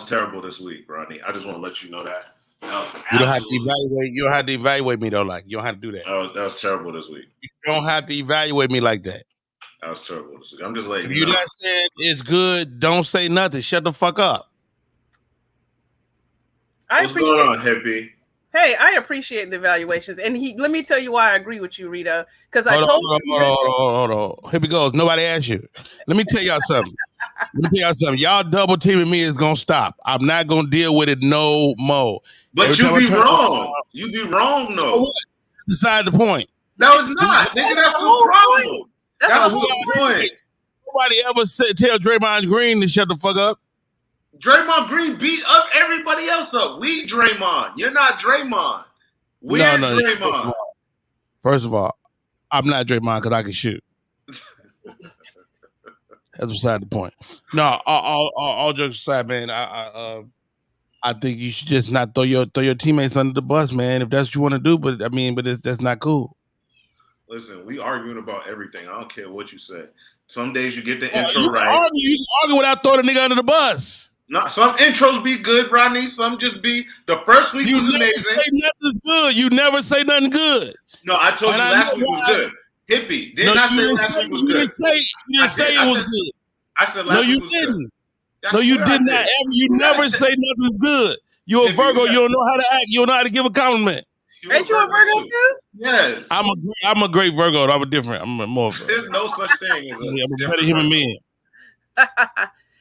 terrible this week, Rodney. I just want to let you know that. You don't have to evaluate. You don't have to evaluate me though. Like you don't have to do that. That was terrible this week. You don't have to evaluate me like that. That was terrible this week. I'm just letting if you know. If you not saying it's good, don't say nothing. Shut the fuck up. What's going on, Hippie? Hey, I appreciate the evaluations, and let me tell you why I agree with you, Reedo. Because I told you. Hold on. Here we go. Nobody asked you. Let me tell y'all something. Y'all double teaming me is gonna stop. I'm not gonna deal with it no more. But you be wrong. You be wrong though. So what? Beside the point. No, it's not. Nigga, that's the problem. That's the whole point. Nobody ever tell Draymond Green to shut the fuck up. Draymond Green beat up everybody else up. We Draymond. You're not Draymond. We're Draymond. First of all, I'm not Draymond because I can shoot. That's beside the point. No, all jokes aside, man. I think you should just not throw your teammates under the bus, man. If that's what you want to do, but that's not cool. Listen, we arguing about everything. I don't care what you say. Some days you get the intro right. You can argue without throwing a nigga under the bus. No, some intros be good, Rodney. Some just be the first week was amazing. Say nothing's good. You never say nothing good. No, I told you last week was good. Hippie, didn't I say last week was good? You didn't say it was good. I said last week was good. No, you did not. You never say nothing's good. You're a Virgo. You don't know how to act. You don't know how to give a compliment. Ain't you a Virgo too? Yes. I'm a great Virgo. I'm more. There's no such thing as I'm a better human being.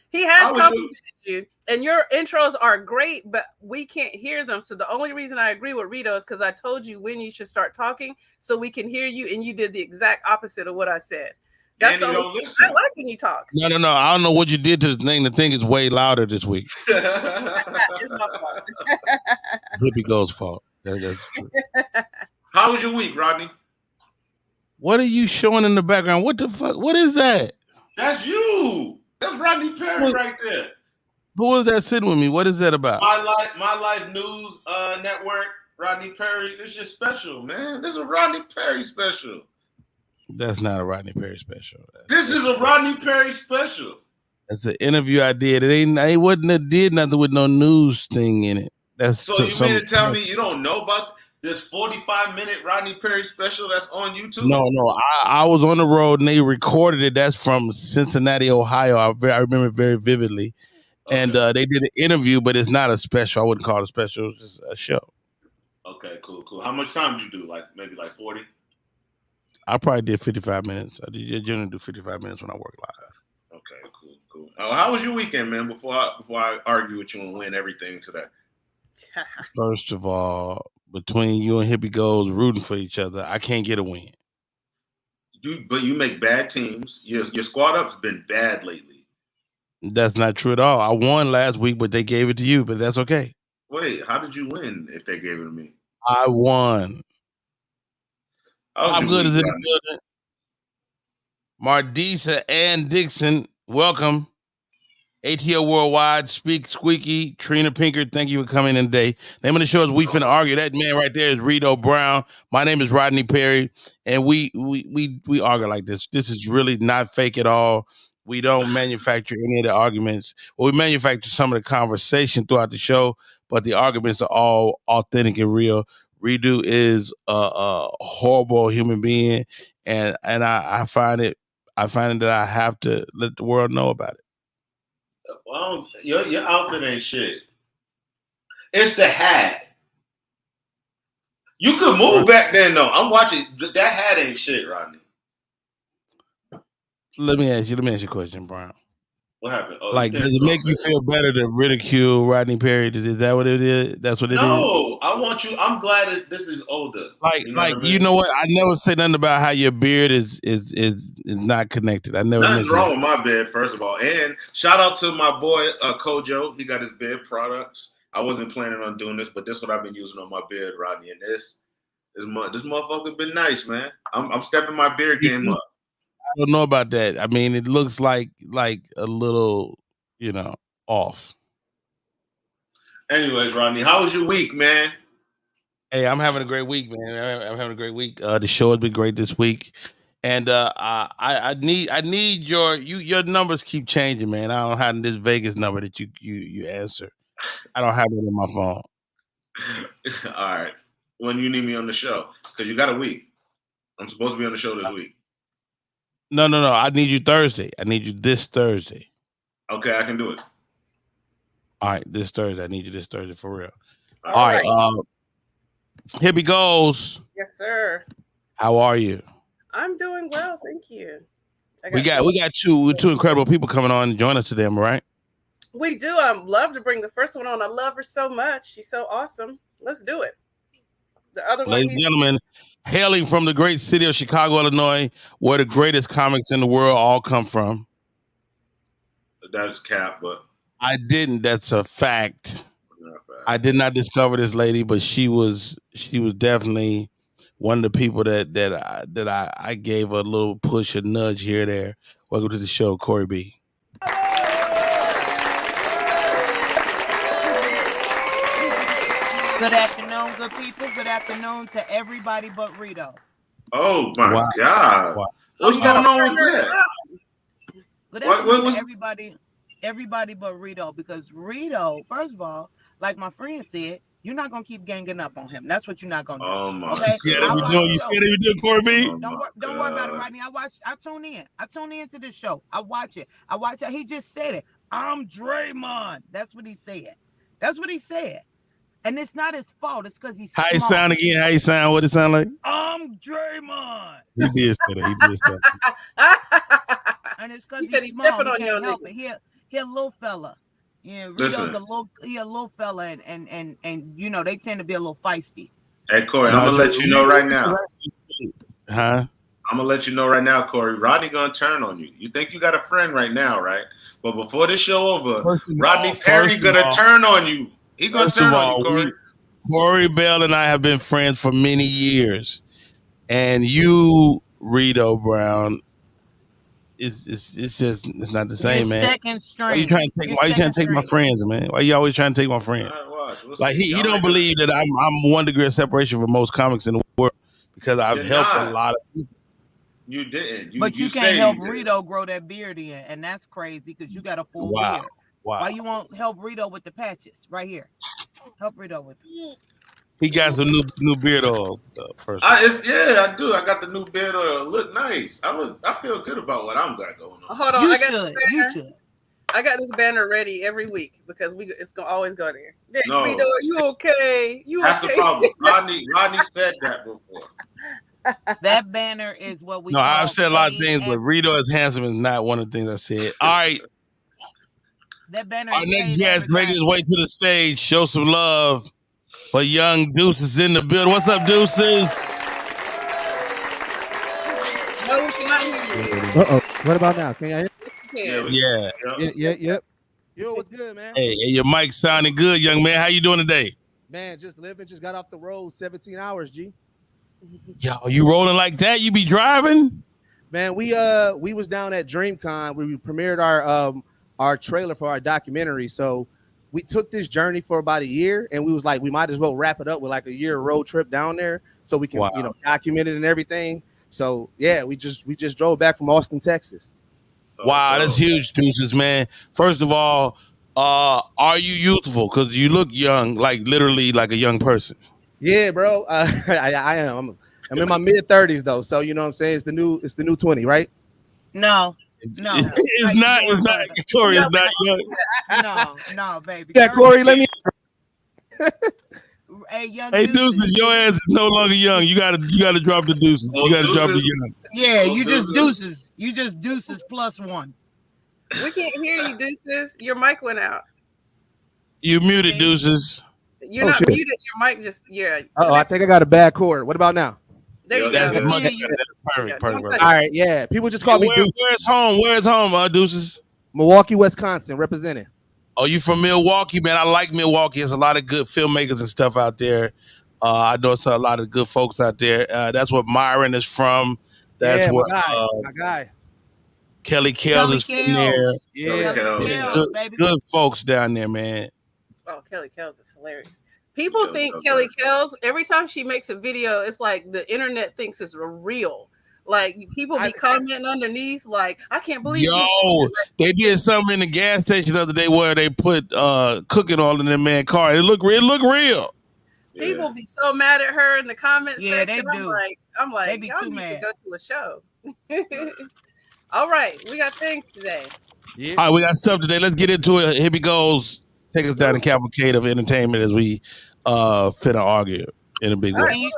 He has complimented you, and your intros are great, but we can't hear them. So the only reason I agree with Reedo is because I told you when you should start talking so we can hear you, and you did the exact opposite of what I said. That's the only thing I like when you talk. No. I don't know what you did to the thing. The thing is way louder this week. It's my fault. Hippie Go's fault. That's true. How was your week, Rodney? What are you showing in the background? What the fuck? What is that? That's you. That's Rodney Perry right there. Who is that sitting with me? What is that about? My Life News Network, Rodney Perry. This is just special, man. This is a Rodney Perry special. That's not a Rodney Perry special. This is a Rodney Perry special. That's an interview I did. It wasn't did nothing with no news thing in it. So you mean to tell me you don't know about this 45-minute Rodney Perry special that's on YouTube? No. I was on the road and they recorded it. That's from Cincinnati, Ohio. I remember it very vividly. Okay. And they did an interview, but it's not a special. I wouldn't call it a special. It's just a show. Okay, cool. How much time did you do? Maybe 40? I probably did 55 minutes. I generally do 55 minutes when I work live. Okay, cool. How was your weekend, man? Before I argue with you and win everything today. First of all, between you and Hippie Goes rooting for each other, I can't get a win. But you make bad teams. Your squad up's been bad lately. That's not true at all. I won last week, but they gave it to you, but that's okay. Wait, how did you win if they gave it to me? I won. I'm good as in the building. Mardisa and Dixon, welcome. ATL Worldwide, Speak Squeaky, Trina Pinker, thank you for coming in today. Name of the show is We Finna Argue. That man right there is Reedo Brown. My name is Rodney Perry, and we argue like this. This is really not fake at all. We don't manufacture any of the arguments. Well, we manufacture some of the conversation throughout the show, but the arguments are all authentic and real. Reedo is a horrible human being, and I find it that I have to let the world know about it. Well, your outfit ain't shit. It's the hat. You could move back then, though. I'm watching. That hat ain't shit, Rodney. Let me ask you a question, Brown. What happened? Oh, does it make you feel better to ridicule Rodney Perry? Is that what it is? That's what it is? No, I want you. I'm glad that this is older. You know what? I never say nothing about how your beard is not connected. I never. Nothing's wrong with my beard, first of all. And shout out to my boy Kojo. He got his beard products. I wasn't planning on doing this, but this is what I've been using on my beard, Rodney. And this motherfucker been nice, man. I'm stepping my beard game up. I don't know about that. I mean, it looks like a little, off. Anyways, Rodney, how was your week, man? Hey, I'm having a great week, man. I'm having a great week. The show has been great this week. And I need your numbers keep changing, man. I don't have this Vegas number that you answer. I don't have it on my phone. All right. When you need me on the show, because you got a week. I'm supposed to be on the show this week. No. I need you Thursday. I need you this Thursday. Okay, I can do it. All right, this Thursday. I need you this Thursday for real. All right. Here we goes. Yes, sir. How are you? I'm doing well, thank you. We got two incredible people coming on to join us today, am I right? We do. I'd love to bring the first one on. I love her so much. She's so awesome. Let's do it. The other one, ladies and gentlemen, hailing from the great city of Chicago, Illinois, where the greatest comics in the world all come from. That is cap, but I didn't. That's a fact. I did not discover this lady, but she was definitely one of the people that I gave a little push, a nudge here or there. Welcome to the show, Correy B. Good afternoon, good people. Good afternoon to everybody but Reedo. Oh my God! Wow. What's going on with that? Good afternoon to everybody but Reedo, because Reedo, first of all, like my friend said, you're not gonna keep ganging up on him. That's what you're not gonna do. Oh my! Okay? You see what we doing, Correy B? Don't worry about it, Rodney. I tune in. I tune into this show. I watch it. He just said it. I'm Draymond. That's what he said. And it's not his fault. It's because he's How he sound again? How he sound? What it sound like? I'm Draymond. He did say that. And it's because he's small. He can't help it. He a little fella. Yeah, Reedo's a little fella, and you know they tend to be a little feisty. Hey Corey, I'm gonna let you know right now. Huh? I'm gonna let you know right now, Corey. Rodney gonna turn on you. You think you got a friend right now, right? But before this show over, Rodney Perry gonna turn on you. He gonna turn on you, Corey. Corey Bell and I have been friends for many years, and you, Reedo Brown, it's not the same, man. Second string. Why you trying to take my friends, man? Why you always trying to take my friends? Like he don't believe that I'm 1 degree of separation from most comics in the world because I've helped a lot of people. You didn't. But you can't help Reedo grow that beard in, and that's crazy because you got a full beard. Wow. Why you won't help Reedo with the patches right here? Help Reedo with it. He got some new beard oil first. I do. I got the new beard oil. Look nice. I feel good about what I'm got going on. Hold on. You should. I got this banner ready every week because it's gonna always go there. No, Reedo, you okay? That's the problem. Rodney said that before. That banner is what we. No, I've said a lot of things, but Reedo is handsome is not one of the things I said. All right. That banner. Our next guest making his way to the stage. Show some love for young Deuces in the building. What's up, Deuces? No, we cannot hear you. What about now? Can you hear Yeah. Yep. Yo, what's good, man? Hey, your mic sounding good, young man. How you doing today? Man, just living. Just got off the road. 17 hours, G. Yo, you rolling like that? You be driving? Man, we was down at DreamCon. We premiered our trailer for our documentary. So we took this journey for about a year, and we was like, we might as well wrap it up with like a year road trip down there, so we can document it and everything. So yeah, we just drove back from Austin, Texas. Wow, that's huge, Deuces, man. First of all, are you youthful? Because you look young, like literally like a young person. Yeah, bro. I am. I'm in my mid-30s though, so you know what I'm saying. It's the new 20, right? No. It's not. Corey is not young. No, baby. Yeah, Corey, let me. Hey, Deuces, your ass is no longer young. You gotta drop the Deuces. You gotta drop the young. Yeah, you just Deuces. You just Deuces +1. We can't hear you, Deuces. Your mic went out. You muted, Deuces. You're not muted. Your mic just I think I got a bad cord. What about now? There you That's go. Perfect. All right, yeah. People just call me Deuces. Where's home? Where's home, Deuces? Milwaukee, Wisconsin, representing. Oh, you from Milwaukee, man? I like Milwaukee. There's a lot of good filmmakers and stuff out there. I know it's a lot of good folks out there. That's where Myron is from. That's where my guy. Kelly Kells is from there. Yeah, good folks down there, man. Oh, Kelly Kells is hilarious. People think Kelly Kells, every time she makes a video, it's like the internet thinks it's real. Like people be commenting underneath, like, I can't believe they did something in the gas station the other day where they put cooking oil in that man's car. It looked real. People be so mad at her in the comment section. They do. I'm like, they be y'all too need mad. to go to a show. All right, we got things today. Yeah. All right, we got stuff today. Let's get into it. Here we goes. Take us down the cavalcade of entertainment as we finna argue in a big way. Right,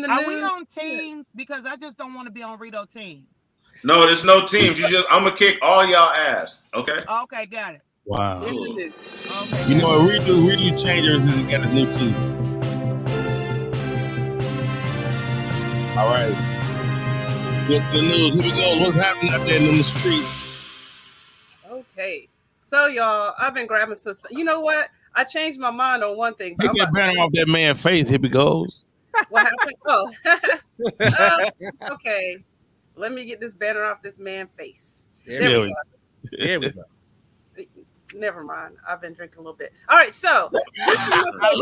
are we on teams? Because I just don't want to be on Reedo team. No, there's no teams. I'm gonna kick all y'all ass. Okay. Okay, got it. Wow. Okay, you know what? Reedo changers is got a new team. All right. Get to the news. Here we go. What's happening out there in the street? Okay. So y'all, I've been grabbing some. You know what? I changed my mind on one thing. Take that banner off that man's face. Here we goes. What happened? Oh. Okay. Let me get this banner off this man's face. There we go. Never mind. I've been drinking a little bit. All right. So I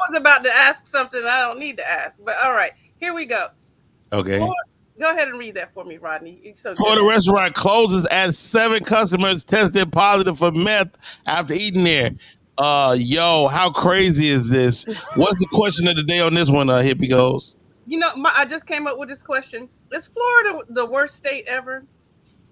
was about to ask something I don't need to ask, but all right. Here we go. Okay. Go ahead and read that for me, Rodney. Florida restaurant closes as 7 customers tested positive for meth after eating there. How crazy is this? What's the question of the day on this one, Hippie Goes? You know, I just came up with this question. Is Florida the worst state ever?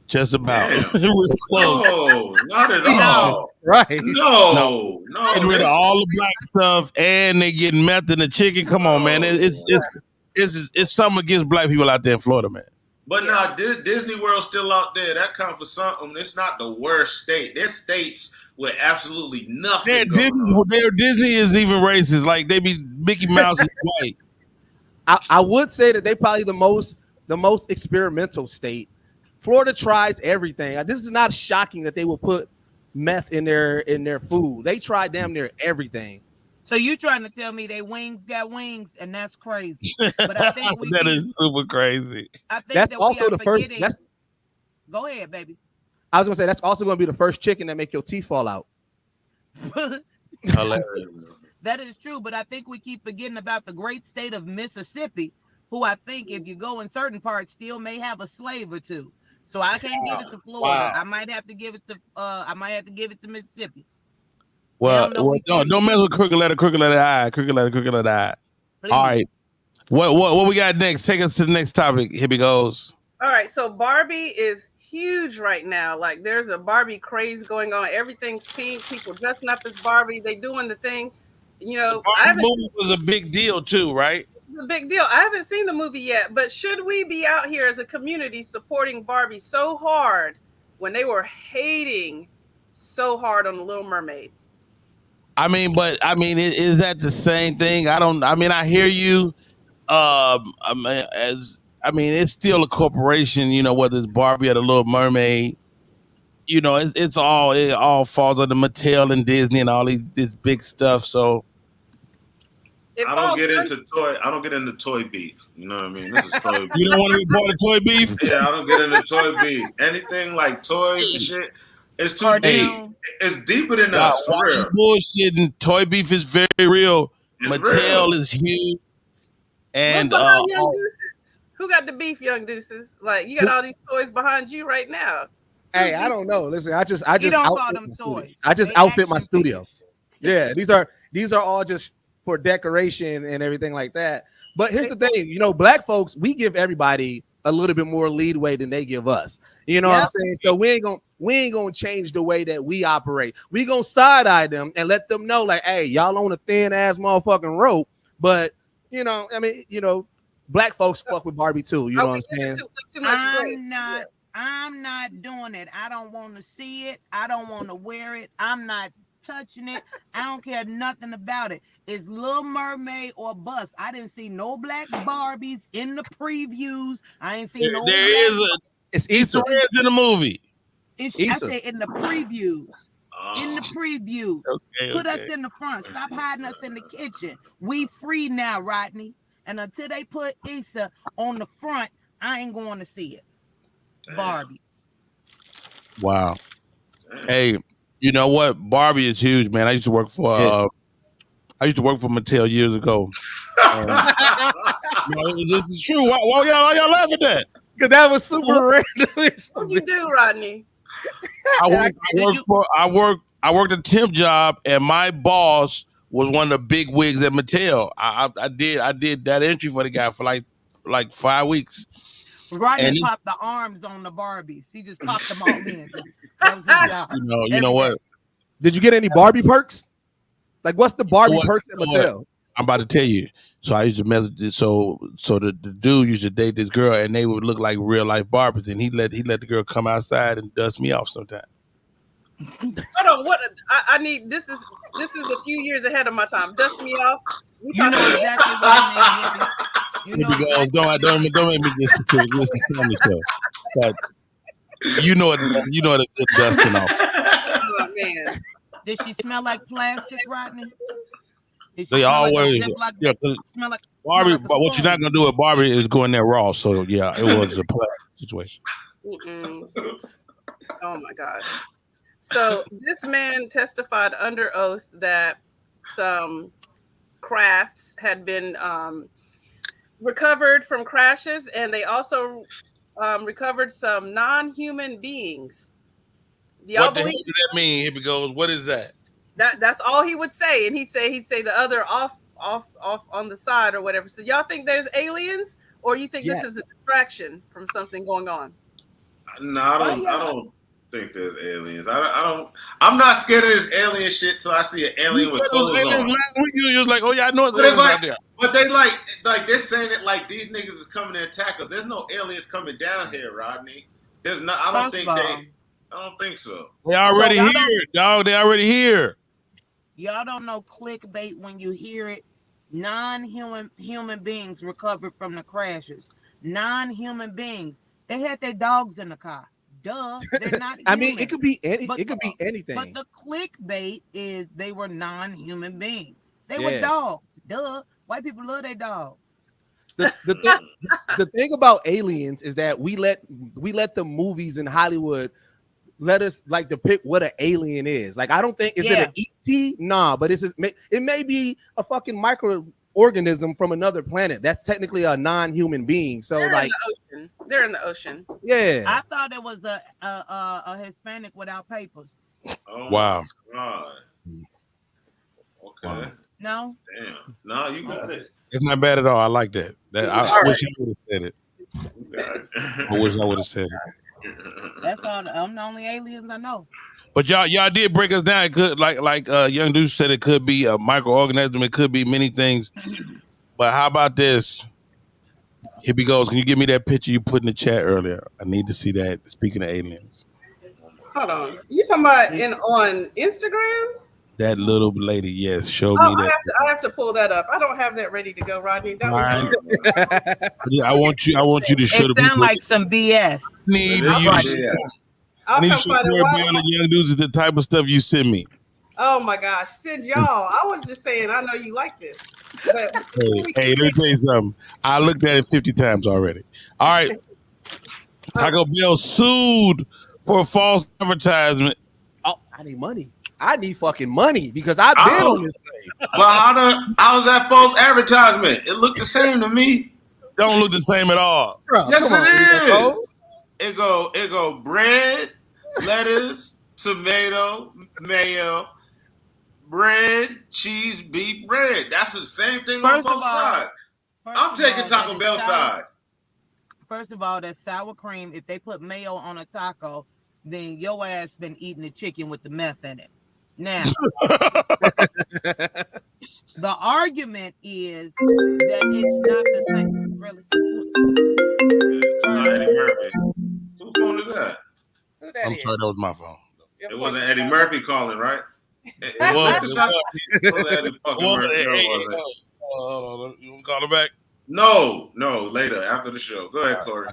Just about. We're close. No, not at all. Right. No. Get rid of all the black stuff and they get meth in the chicken. Come on, man. It's something against black people out there in Florida, man. But now Disney World's still out there. That counts for something. It's not the worst state. There's states with absolutely nothing. Their Disney is even racist. Like they be Mickey Mouse is white. I would say that they probably the most experimental state. Florida tries everything. This is not shocking that they will put meth in their food. They try damn near everything. So you trying to tell me they wings got wings, and that's crazy. But I think that is super crazy. I think that's also the first. Go ahead, baby. I was gonna say that's also gonna be the first chicken that make your teeth fall out. Hilarious. That is true, but I think we keep forgetting about the great state of Mississippi, who I think, if you go in certain parts, still may have a slave or two. So I can't give it to Florida. Wow. I might have to give it to Mississippi. Well, don't mess with crooked letter I. Crooked letter I. Please. All right. What we got next? Take us to the next topic. Here we goes. All right. So Barbie is huge right now. Like there's a Barbie craze going on. Everything's pink. People dressing up as Barbie. They doing the thing. You know, the movie was a big deal too, right? It's a big deal. I haven't seen the movie yet, but should we be out here as a community supporting Barbie so hard when they were hating so hard on The Little Mermaid? I mean, is that the same thing? I hear you. It's still a corporation, you know, whether it's Barbie or The Little Mermaid. You know, it all falls under Mattel and Disney and all this big stuff. So I don't get into toy beef. You know what I mean? This is toy beef. You don't want to be part of toy beef? Yeah, I don't get into toy beef. Anything like toys and shit, it's too deep. It's deeper than us. For real. Bullshit and toy beef is very real. It's Mattel real. is huge. And Young Deuces? Who got the beef, Young Deuces? Like you got all these toys behind you right now. Hey, I don't know. Listen, I just don't call them toys. I just outfit my studio. Yeah, these are all just for decoration and everything like that. But here's the thing, you know, black folks, we give everybody a little bit more leadway than they give us. You know what I'm saying? So we ain't gonna change the way that we operate. We gonna side eye them and let them know, like, hey, y'all on a thin ass motherfucking rope. But you know, I mean, you know, black folks fuck with Barbie too. You know what I'm saying? Too much I'm not doing it. I don't want to see it. I don't want to wear it. I'm not touching it. I don't care nothing about it. It's Little Mermaid or bust. I didn't see no black Barbies in the previews. I ain't seen it's Easter eggs in the movie. I say in the previews. In the previews. Put us in the front. Stop hiding us in the kitchen. We free now, Rodney. And until they put Issa on the front, I ain't going to see it. Barbie. Wow. Hey, you know what? Barbie is huge, man. I used to work for Mattel years ago. This is true. Why y'all laugh at that? Because that was super random. What'd you do, Rodney? I worked a temp job, and my boss was one of the big wigs at Mattel. I did that entry for the guy for like 5 weeks. Rodney popped the arms on the Barbies. He just popped them all in. That was his job. You know what? Did you get any Barbie perks? Like, what's the Barbie perks at Mattel? I'm about to tell you. So I used to message. So the dude used to date this girl, and they would look like real life Barbies, and he let the girl come outside and dust me off sometimes. Hold on, what I need. This is a few years ahead of my time. Dust me off. You know exactly what I mean. You know don't make me get specific. Listen to me, so. But you know it. You know the good dusting off. Oh man. Did she smell like plastic, Rodney? They always smell like Barbie. But what you're not gonna do with Barbie is go in there raw. So yeah, it was a plastic situation. Mm-mm. Oh my God. So this man testified under oath that some crafts had been recovered from crashes, and they also recovered some non-human beings. What the hell does that mean? Here we goes. What is that? That's all he would say, and he'd say the other off on the side or whatever. So y'all think there's aliens, or you think this is a distraction from something going on? No, I don't think there's aliens. I'm not scared of this alien shit till I see an alien with clothes on. You was like, oh yeah, I know it's aliens out there. But they like they're saying it like these niggas is coming to attack us. There's no aliens coming down here, Rodney. There's not. I don't think so. They already here, dog. They already here. Y'all don't know clickbait when you hear it. Non-human beings recovered from the crashes. Non-human beings. They had their dogs in the car. Duh, they're not. I mean, it could be anything. But the clickbait is they were non-human beings. They were dogs. Duh. White people love their dogs. The thing about aliens is that we let the movies in Hollywood let us like depict what an alien is. Like, I don't think it an ET? Nah, but it may be a fucking microorganism from another planet. That's technically a non-human being. So they're in the ocean. Yeah. I thought it was a Hispanic without papers. Oh, wow. God. Okay. Wow. No. Damn. No, you got it. It's not bad at all. I like that. I wish I would have said it. I wish I would have said it. That's all. I'm the only aliens I know. But y'all did break us down. It could like Young Deuce said, it could be a microorganism. It could be many things. But how about this? Here we goes. Can you give me that picture you put in the chat earlier? I need to see that. Speaking of aliens. Hold on. You talking about on Instagram? That little lady, yes. Show me that. I have to pull that up. I don't have that ready to go, Rodney. I want you to show the people. It sounds like some BS. I'll need to come show find the Young Dudes the type of stuff you send me. Oh my gosh, send y'all. I was just saying, I know you like this. But hey, let me tell you something. I looked at it 50 times already. All right. Taco Bell sued for false advertisement. Oh, I need money. I need fucking money because I've been on this thing. But how's that false advertisement? It looked the same to me. Don't look the same at all. Bro, yes, it is. It go bread, lettuce, tomato, mayo, bread, cheese, beef, bread. That's the same thing on both sides. I'm taking Taco Bell side. First of all, that sour cream, if they put mayo on a taco, then your ass been eating the chicken with the meth in it. Now, the argument is that it's not the same. Really? Eddie Murphy. Whose phone is that? I'm sorry, that was my phone. It wasn't Eddie Murphy calling, right? It was. Eddie fucking Murphy. You want to call him back? No, later, after the show. Go ahead, Correy.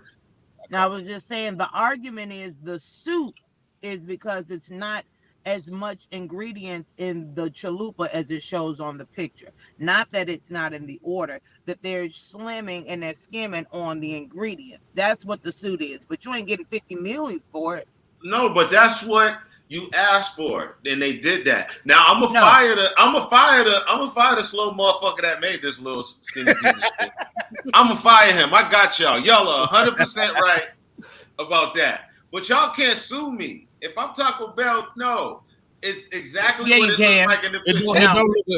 Now, I was just saying the argument is the soup is because it's not as much ingredients in the chalupa as it shows on the picture. Not that it's not in the order, that they're slimming and they're skimming on the ingredients. That's what the suit is. But you ain't getting $50 million for it. No, but that's what You asked for it, and they did that. Now I'm gonna fire the slow motherfucker that made this little skinny piece of shit. I'm gonna fire him. I got y'all. Y'all are 100% right about that. But y'all can't sue me. If I'm Taco Bell, no. It's exactly what it looks like in the picture.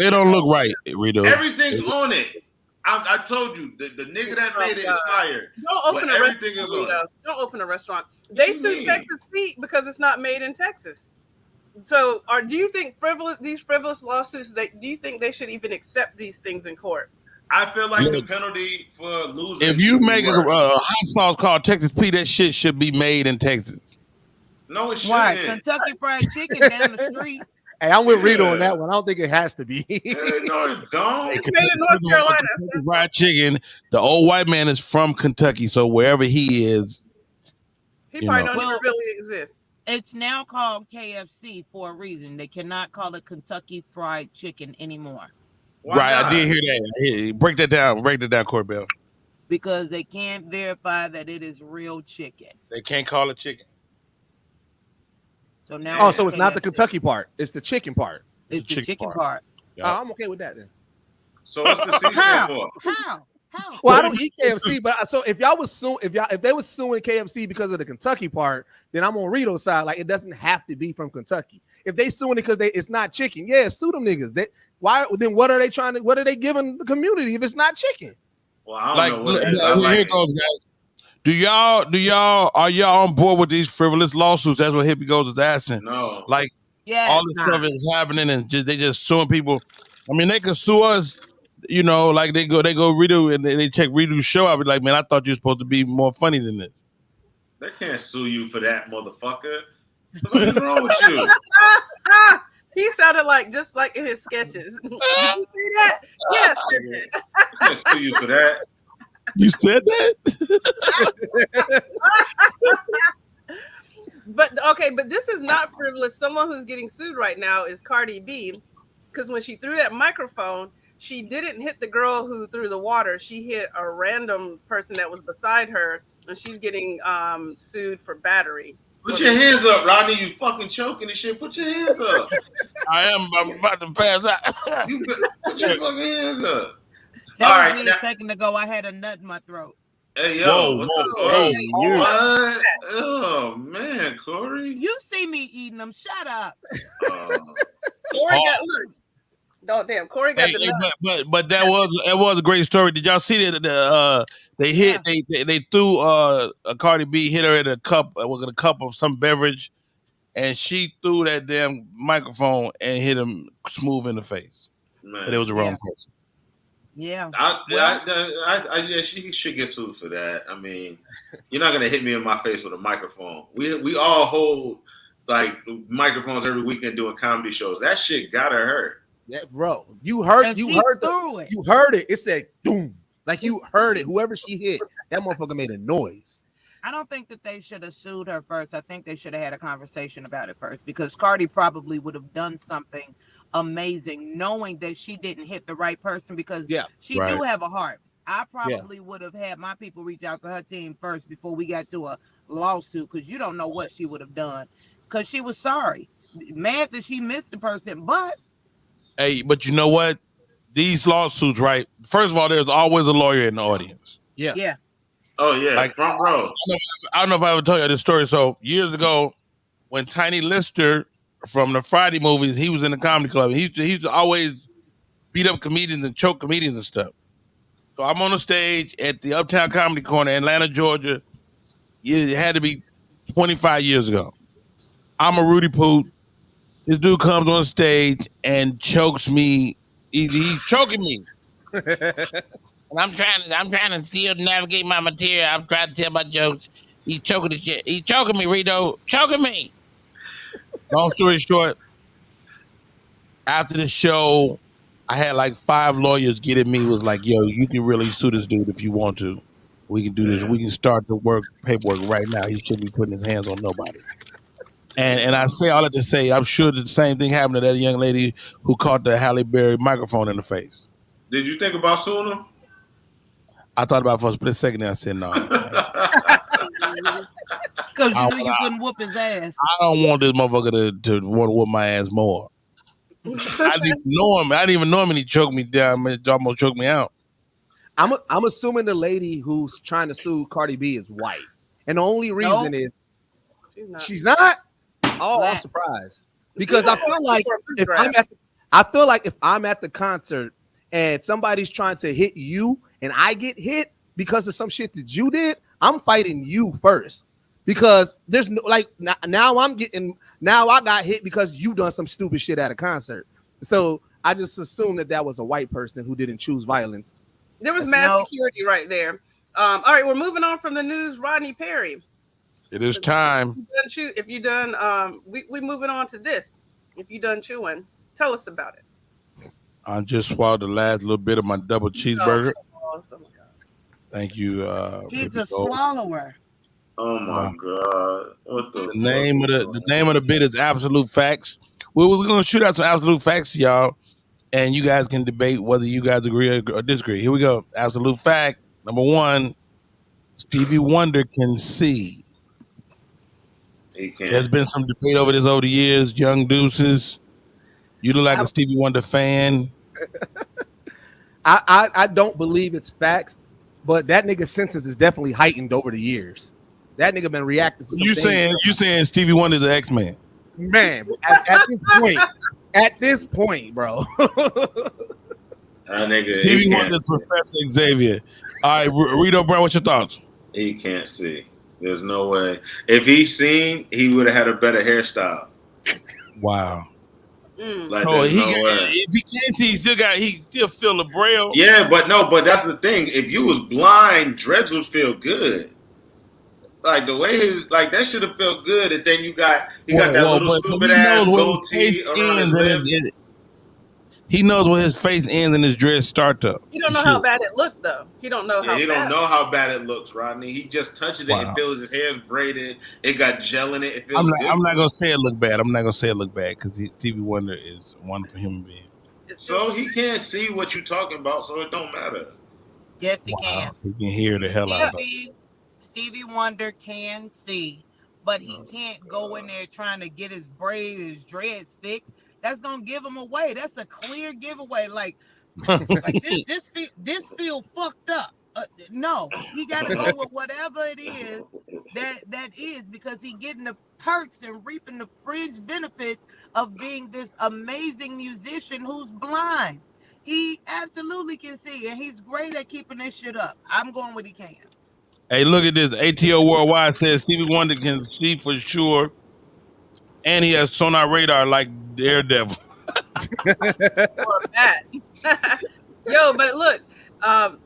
It don't look right, Reedo. Everything's on it. I told you, the nigga that made it is fired. Don't open a restaurant. Don't open a restaurant. They sued Texas Pete because it's not made in Texas. So, do you think these frivolous lawsuits? Do you think they should even accept these things in court? I feel like the penalty for losing. If you make a hot sauce called Texas Pete, that shit should be made in Texas. No, it shouldn't. Why? Kentucky Fried Chicken down the street. Hey, I'm with Reedo on that one. I don't think it has to be. No, it don't. It's made in North Carolina. Fried chicken. The old white man is from Kentucky, so wherever he is, he probably don't even really exist. It's now called KFC for a reason. They cannot call it Kentucky Fried Chicken anymore. Why right, not? I did hear that. Break that down. Break that down, Corbell. Because they can't verify that it is real chicken. They can't call it chicken. So now, so it's not the Kentucky part; it's the chicken part. It's the chicken part. Yep. I'm okay with that then. So what's the C stand for? How? Well, I don't eat KFC, but so if y'all was suing, if they was suing KFC because of the Kentucky part, then I'm on Reedo's side. Like it doesn't have to be from Kentucky. If they suing it because it's not chicken, yeah, sue them niggas. What are they trying to? What are they giving the community if it's not chicken? Well, I don't know. Here goes, guys. Are y'all on board with these frivolous lawsuits? That's what Hippie Goes is asking. No. Like, all this stuff is happening and they just suing people. I mean, they can sue us, like they go Reedo and they check Reedo's show. I'll be like, man, I thought you were supposed to be more funny than this. They can't sue you for that, motherfucker. What's wrong with you? He sounded just like in his sketches. Did you see that? Yes. I can't sue you for that. You said that? But this is not frivolous. Someone who's getting sued right now is Cardi B, because when she threw that microphone, she didn't hit the girl who threw the water. She hit a random person that was beside her, and she's getting sued for battery. Put your hands up, Rodney. You fucking choking and shit. Put your hands up. I'm about to pass out. Put your fucking hands up. That was me a second ago. I had a nut in my throat. Hey, yo. Whoa. What? Oh, man, Corey. You see me eating them. Shut up. Corey got lunch. Oh, damn. Corey got the nut. But that was a great story. Did y'all see that? They threw a Cardi B, hit her in a cup with a cup of some beverage, and she threw that damn microphone and hit him smooth in the face. Man. But it was the wrong person. Yeah. She should get sued for that. I mean, you're not gonna hit me in my face with a microphone. We all hold like microphones every weekend doing comedy shows. That shit gotta hurt. Yeah, bro. You heard it. It said doom. Like you heard it. Whoever she hit, that motherfucker made a noise. I don't think that they should have sued her first. I think they should have had a conversation about it first, because Cardi probably would have done something amazing knowing that she didn't hit the right person, because she do have a heart. I probably would have had my people reach out to her team first before we got to a lawsuit, because you don't know what she would have done, because she was sorry. Mad that she missed the person, but you know what? These lawsuits, right? First of all, there's always a lawyer in the audience. Yeah. Oh yeah, like front row. I don't know if I ever told you this story. So years ago, when Tiny Lister from the Friday movies, he was in the comedy club. He used to always beat up comedians and choke comedians and stuff. So I'm on the stage at the Uptown Comedy Corner, Atlanta, Georgia. It had to be 25 years ago. I'm a Rudy Poot. This dude comes on stage and chokes me. He's choking me. And I'm trying to still navigate my material. I'm trying to tell my jokes. He's choking the shit. He's choking me, Reedo. Choking me. Long story short, after the show, I had like 5 lawyers get at me. Was like, yo, you can really sue this dude if you want to. We can do this. We can start the paperwork right now. He shouldn't be putting his hands on nobody. And I say all that to say, I'm sure the same thing happened to that young lady who caught the Halle Berry microphone in the face. Did you think about suing him? I thought about it for a split second and I said no. Because you knew you couldn't whoop his ass. I don't want this motherfucker to want to whoop my ass more. I didn't even know him. I didn't even know him, and he choked me down. It almost choked me out. I'm assuming the lady who's trying to sue Cardi B is white, and the only reason is she's not. Oh, I'm surprised because I feel like if I'm at the concert and somebody's trying to hit you and I get hit because of some shit that you did, I'm fighting you first because there's no like now I got hit because you done some stupid shit at a concert. So I just assumed that was a white person who didn't choose violence. There was mass security right there. All right, we're moving on from the news. Rodney Perry. It is time. If you done, we moving on to this. If you done chewing, tell us about it. I just swallowed the last little bit of my double cheeseburger. Awesome. Thank you. He's a swallower. Oh my God! What the name of the bit is Absolute Facts. We're gonna shoot out some absolute facts to y'all, and you guys can debate whether you guys agree or disagree. Here we go. Absolute fact number 1: Stevie Wonder can see. He can. There's been some debate over the years. Young Deuces, you look like a Stevie Wonder fan. I don't believe it's facts, but that nigga's senses is definitely heightened over the years. That nigga been reacting to you saying Stevie Wonder's the X-Man. Man, at this point, bro. Stevie Wonder's Professor Xavier. All right, Reedo Brown, what's your thoughts? He can't see. There's no way. If he seen, he would have had a better hairstyle. Wow. Like if he can't see, he still feel the braille. Yeah, but that's the thing. If you was blind, dreads would feel good. Like the way that should have felt good, and then he got that little stupid ass goatee around his lips. He knows where his face ends and his dreads start to. He don't know how bad it looked though. He don't know He don't know how bad it looks, Rodney. He just touches it and feels his hair's braided. It got gel in it. I'm not gonna say it look bad. I'm not gonna say it look bad because Stevie Wonder is a wonderful human being. So he can't see what you're talking about, so it don't matter. Yes, he can. He can hear the hell out of it. Stevie Wonder can see, but he can't go in there trying to get his braids, his dreads fixed. That's gonna give him away. That's a clear giveaway. Like this feel fucked up. No, he got to go with whatever it is that is, because he getting the perks and reaping the fringe benefits of being this amazing musician who's blind. He absolutely can see, and he's great at keeping this shit up. I'm going with he can. Hey, look at this. ATO Worldwide says Stevie Wonder can see for sure, and he has sonar radar like Daredevil. Or a bat. Yo, but look,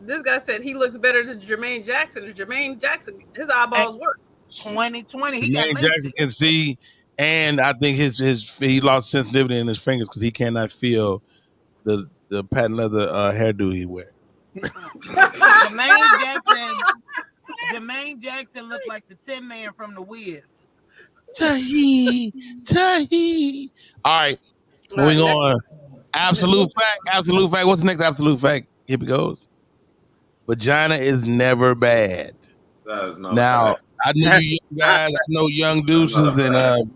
this guy said he looks better than Jermaine Jackson. And Jermaine Jackson, his eyeballs work. 2020. Jermaine Jackson can see, and I think he lost sensitivity in his fingers because he cannot feel the patent leather hairdo he wears. Jermaine Jackson looked like the Tin Man from The Wiz. Tahi. All right, moving on. Absolute fact. What's the next absolute fact? Here it goes. Vagina is never bad. That is not now, fact. I know you guys. I know Young Deuces and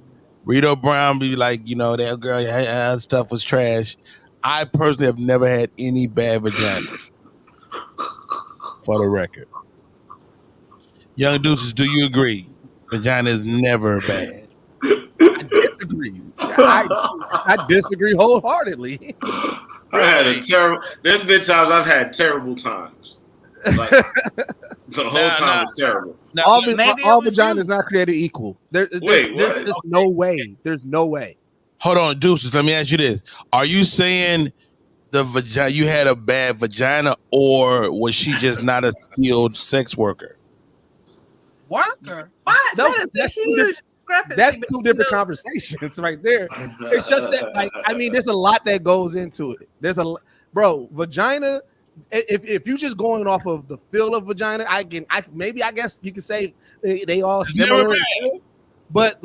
Reedo Brown be like, that girl stuff was trash. I personally have never had any bad vagina. For the record. Young Deuces, do you agree? Vagina is never bad. I disagree. I disagree wholeheartedly. There's been times I've had terrible times. Like the whole time was terrible. All vagina is not created equal. There's no way. There's no way. Hold on, Deuces. Let me ask you this: are you saying the vagina you had a bad vagina, or was she just not a skilled sex worker? Worker? What? That's huge. That's two different conversations right there. It's just that, there's a lot that goes into it. Vagina. If you're just going off of the feel of vagina, I guess you could say they all similar. But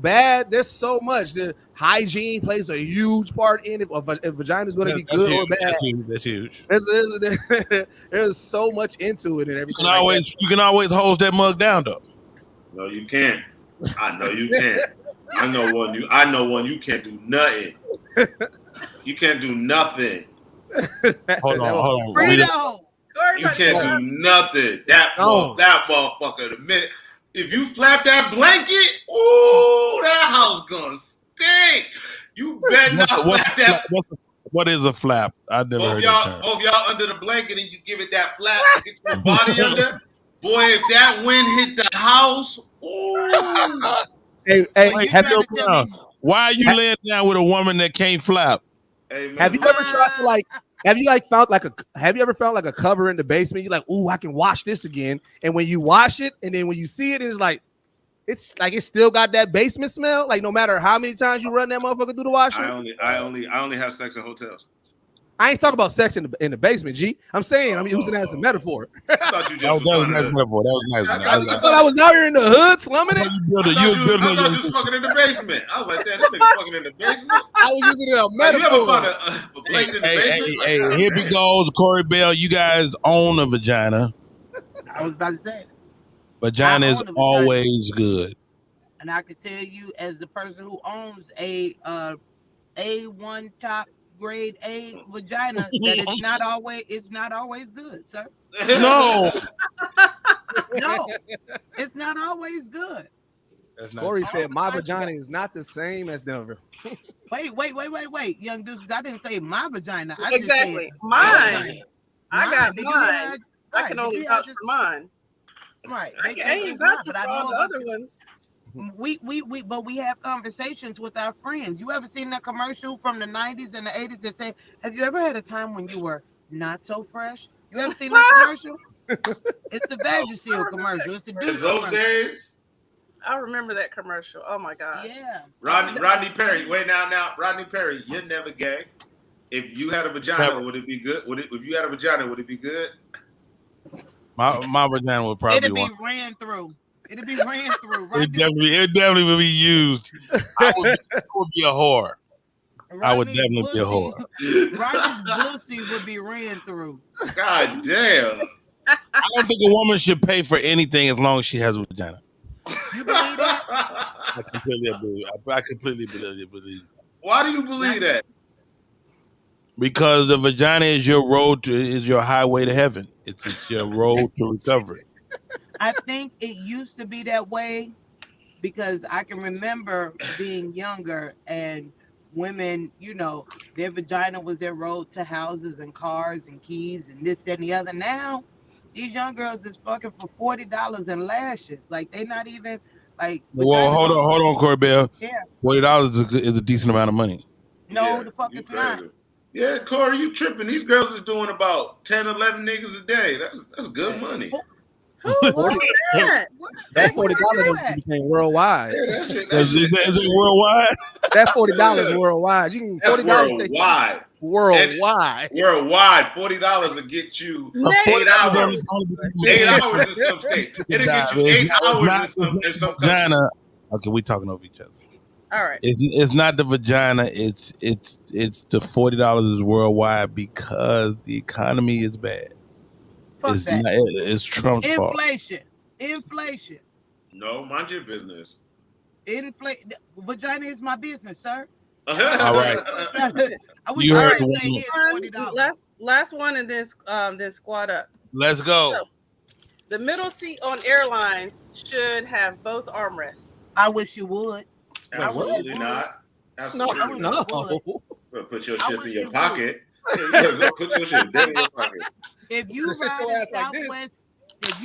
bad. There's so much. The hygiene plays a huge part in it. If vagina is going to be good or bad, that's huge. There's so much into it and everything. You can always hose that mug down though. No, you can't. I know you can't. I know one. You can't do nothing. You can't do nothing. Hold on. Reedo. You can't do nothing. That motherfucker. The minute if you flap that blanket, ooh, that house gonna stink. You better not flap that. What is a flap? I never heard that term. Both y'all under the blanket and you give it that flap, get your body under. Boy, if that wind hit the house, ooh. Hey, have you why are you laying down with a woman that can't flap? Hey, man, have you ever tried to have you ever found like a cover in the basement? You're like, ooh, I can wash this again. And when you wash it, and then when you see it, it's like it still got that basement smell. Like no matter how many times you run that motherfucker through the washer. I only have sex in hotels. I ain't talking about sex in the basement, G. I'm saying I'm using that as a metaphor. I thought you just that was a nice metaphor. That was nice. I thought I was out here in the hood slumming it. I thought you was fucking in the basement. I was like, damn, this nigga fucking in the basement. I was using it as a metaphor. You ever found a blanket in the basement? Hey, here we goes, Corey Bell. You guys own a vagina. I was about to say. Vagina is always good. And I can tell you, as the person who owns a A1 top grade A vagina, that it's not always good, sir. No, it's not always good. Corey said my vagina is not the same as Denver. Wait, young Deuces. I didn't say my vagina. I exactly just said mine. I got mine. I can Did only you vouch just- for mine. Right. I ain't vouching for all the other ones. But we have conversations with our friends. You ever seen that commercial from the 90s and the 80s that say, have you ever had a time when you were not so fresh? You ever seen that commercial? It's the Vagisil commercial. It's the Deuces those days. I remember that commercial. Oh my god. Yeah. Rodney Perry. Wait now, Rodney Perry. You're never gay. If you had a vagina, would it be good? If you had a vagina, would it be good? My vagina would probably It'd be ran through. Right? It definitely would be used. I would be a whore. I would definitely be a whore. Rodney's pussy would be ran through. God damn. I don't think a woman should pay for anything as long as she has a vagina. You believe that? I completely believe that. Why do you believe that? Because the vagina is your highway to heaven. It's your road to recovery. I think it used to be that way because I can remember being younger and women, their vagina was their road to houses and cars and keys and this, that, and the other. Now, these young girls is fucking for $40 and lashes. Like, they not even, like... Well, hold on, Corey Bell. Yeah. $40 is a decent amount of money. No, the fuck it's not. Yeah, Corey, you tripping. These girls is doing about 10, 11 niggas a day. That's good money. That $40 became worldwide. Yeah, is it worldwide? That $40 worldwide. You can $40 worldwide. Worldwide, $40 will get you 8 hours. 8 hours in some states. It'll get you 8 hours in some countries. Okay, we talking over each other. All right. It's not the vagina. It's the $40 is worldwide because the economy is bad. It's Trump's fault. Inflation. No, mind your business. Vagina is my business, sir. All right. You heard last one, and then squad up. Let's go. So, the middle seat on airlines should have both armrests. I wish you would. Absolutely not. Absolutely no. Put your shit in your pocket. Go put your shit in your pocket. If you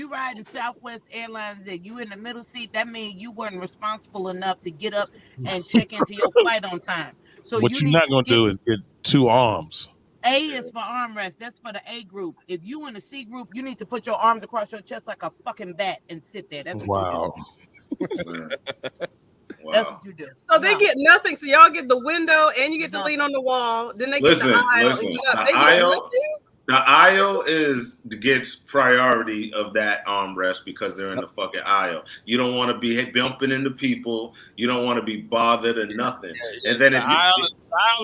ride in Southwest Airlines and you in the middle seat, that means you weren't responsible enough to get up and check into your flight on time. So what you're not gonna do is get two arms. A is for armrest. That's for the A group. If you in the C group, you need to put your arms across your chest like a fucking bat and sit there. That's what you do. Wow. That's what you do. So they get nothing. So y'all get the window and you get to lean on the wall. Then they get the aisle. The aisle gets priority of that armrest because they're in the fucking aisle. You don't want to be bumping into people. You don't want to be bothered or nothing. And then the aisle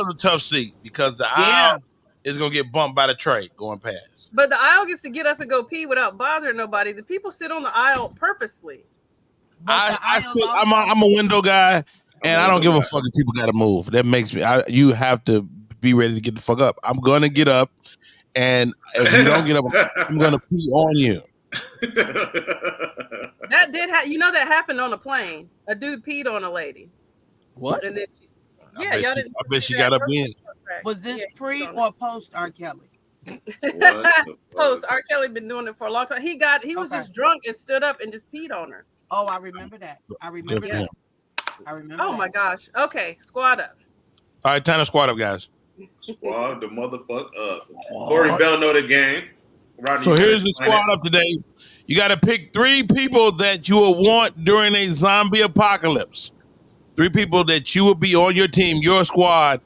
is a tough seat because the aisle is gonna get bumped by the tray going past. But the aisle gets to get up and go pee without bothering nobody. The people sit on the aisle purposely. I sit. I'm a window guy, and I don't give a fuck if people got to move. That makes me. You have to be ready to get the fuck up. I'm gonna get up, and if you don't get up, I'm gonna pee on you. That did that happened on a plane. A dude peed on a lady. What? And then I bet she got up in. Was this pre or post R. Kelly? Post. R. Kelly been doing it for a long time. He was just drunk and stood up and just peed on her. Oh, I remember that. I remember that. Oh my gosh. Okay, squad up. All right, time to squad up, guys. Squad the motherfucker up. Corey Bell know the game. Rodney, so here's the squad up today. You got to pick 3 people that you will want during a zombie apocalypse. 3 people that you will be on your team, your squad.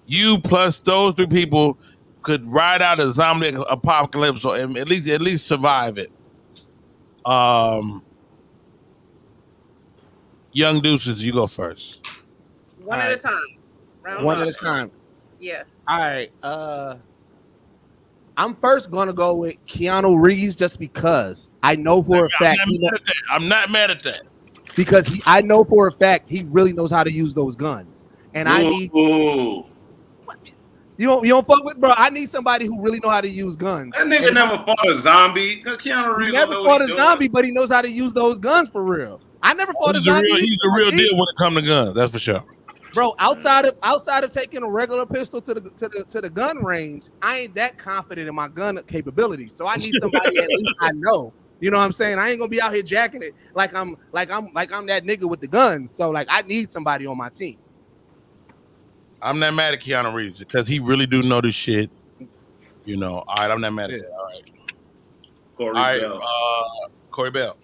You plus those 3 people could ride out a zombie apocalypse or at least survive it. Young Deuces, you go first. One at a time. One at a time. Yes. All right. I'm first gonna go with Keanu Reeves just because I know for a fact. I'm not mad at that. Because I know for a fact he really knows how to use those guns, and I need. You don't fuck with, bro. I need somebody who really know how to use guns. That nigga never fought a zombie. Keanu Reeves never fought a zombie, but he knows how to use those guns for real. I never fought a zombie. He's the real deal when it comes to guns. That's for sure. Bro, outside of taking a regular pistol to the gun range, I ain't that confident in my gun capabilities. So I need somebody at least I know. You know what I'm saying? I ain't gonna be out here jacking it like I'm that nigga with the gun. So like I need somebody on my team. I'm not mad at Keanu Reeves because he really do know this shit. You know. All right, I'm not mad at that. All right. Corey Bell.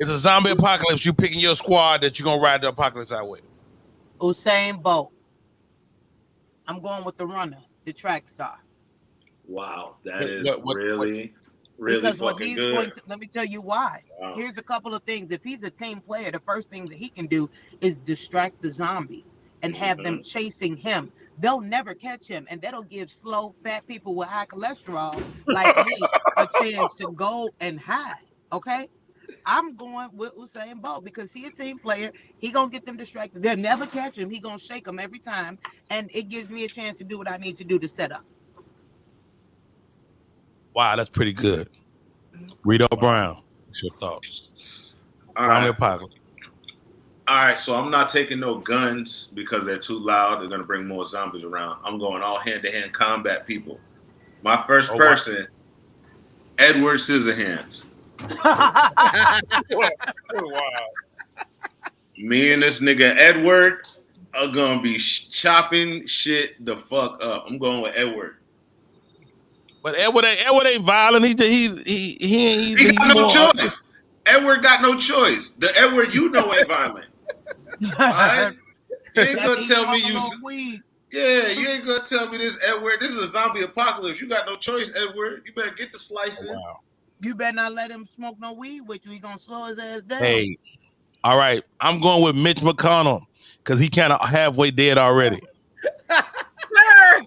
It's a zombie apocalypse. You picking your squad that you're gonna ride the apocalypse out with. Usain Bolt. I'm going with the runner, the track star. Wow, that is really fucking good. Let me tell you why. Wow. Here's a couple of things. If he's a team player, the first thing that he can do is distract the zombies and have them chasing him. They'll never catch him, and that'll give slow, fat people with high cholesterol like me a chance to go and hide. Okay? I'm going with Usain Bolt because he's a team player. He gonna get them distracted. They'll never catch him. He gonna shake them every time, and it gives me a chance to do what I need to do to set up. Wow, that's pretty good. Reedo Brown, what's your thoughts? All right, so I'm not taking no guns because they're too loud. They're gonna bring more zombies around. I'm going all hand-to-hand combat people. My first person, Edward Scissorhands. Wow. Me and this nigga Edward are gonna be chopping shit the fuck up. I'm going with Edward. But Edward ain't violent. He got no choice. Edward got no choice. The Edward you know ain't violent. Right? You ain't gonna tell me you ain't gonna tell me this, Edward. This is a zombie apocalypse. You got no choice, Edward. You better get the slicing. Oh, wow. You better not let him smoke no weed with you. He gonna slow his ass down. Hey, all right. I'm going with Mitch McConnell because he kind of halfway dead already. Sir.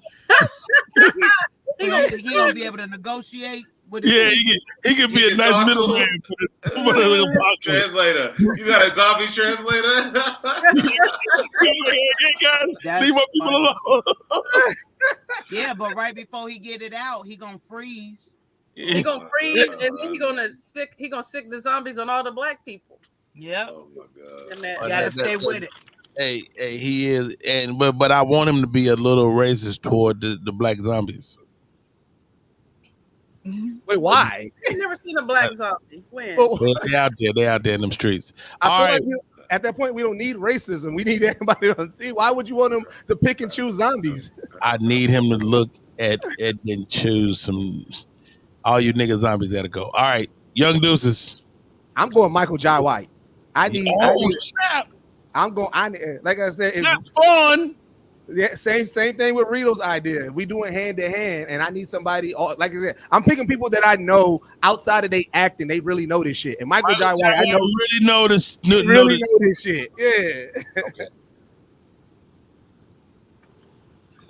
He gonna be able to negotiate with he can be a nice middleman for the translator. You got a zombie translator? Leave my people alone. Yeah, but right before he get it out, he gonna freeze. He gonna freeze, and then he gonna sick the zombies on all the black people. Yeah. Oh my god. You gotta stay with it. Hey, he is, but I want him to be a little racist toward the black zombies. Wait, why? I've never seen a black zombie. When? They out there in them streets. I feel like at that point we don't need racism. We need everybody on the team. Why would you want him to pick and choose zombies? I need him to look at and choose some. All you nigga zombies gotta go. All right, Young Deuces. I'm going Michael Jai White. Snap. I'm going. Like I said, that's fun. Yeah, same thing with Reedo's idea. We doing hand to hand, and I need somebody. Like I said, I'm picking people that I know outside of they acting. They really know this shit. And Michael Jai White, I know really know this. Know this shit. Yeah. Okay.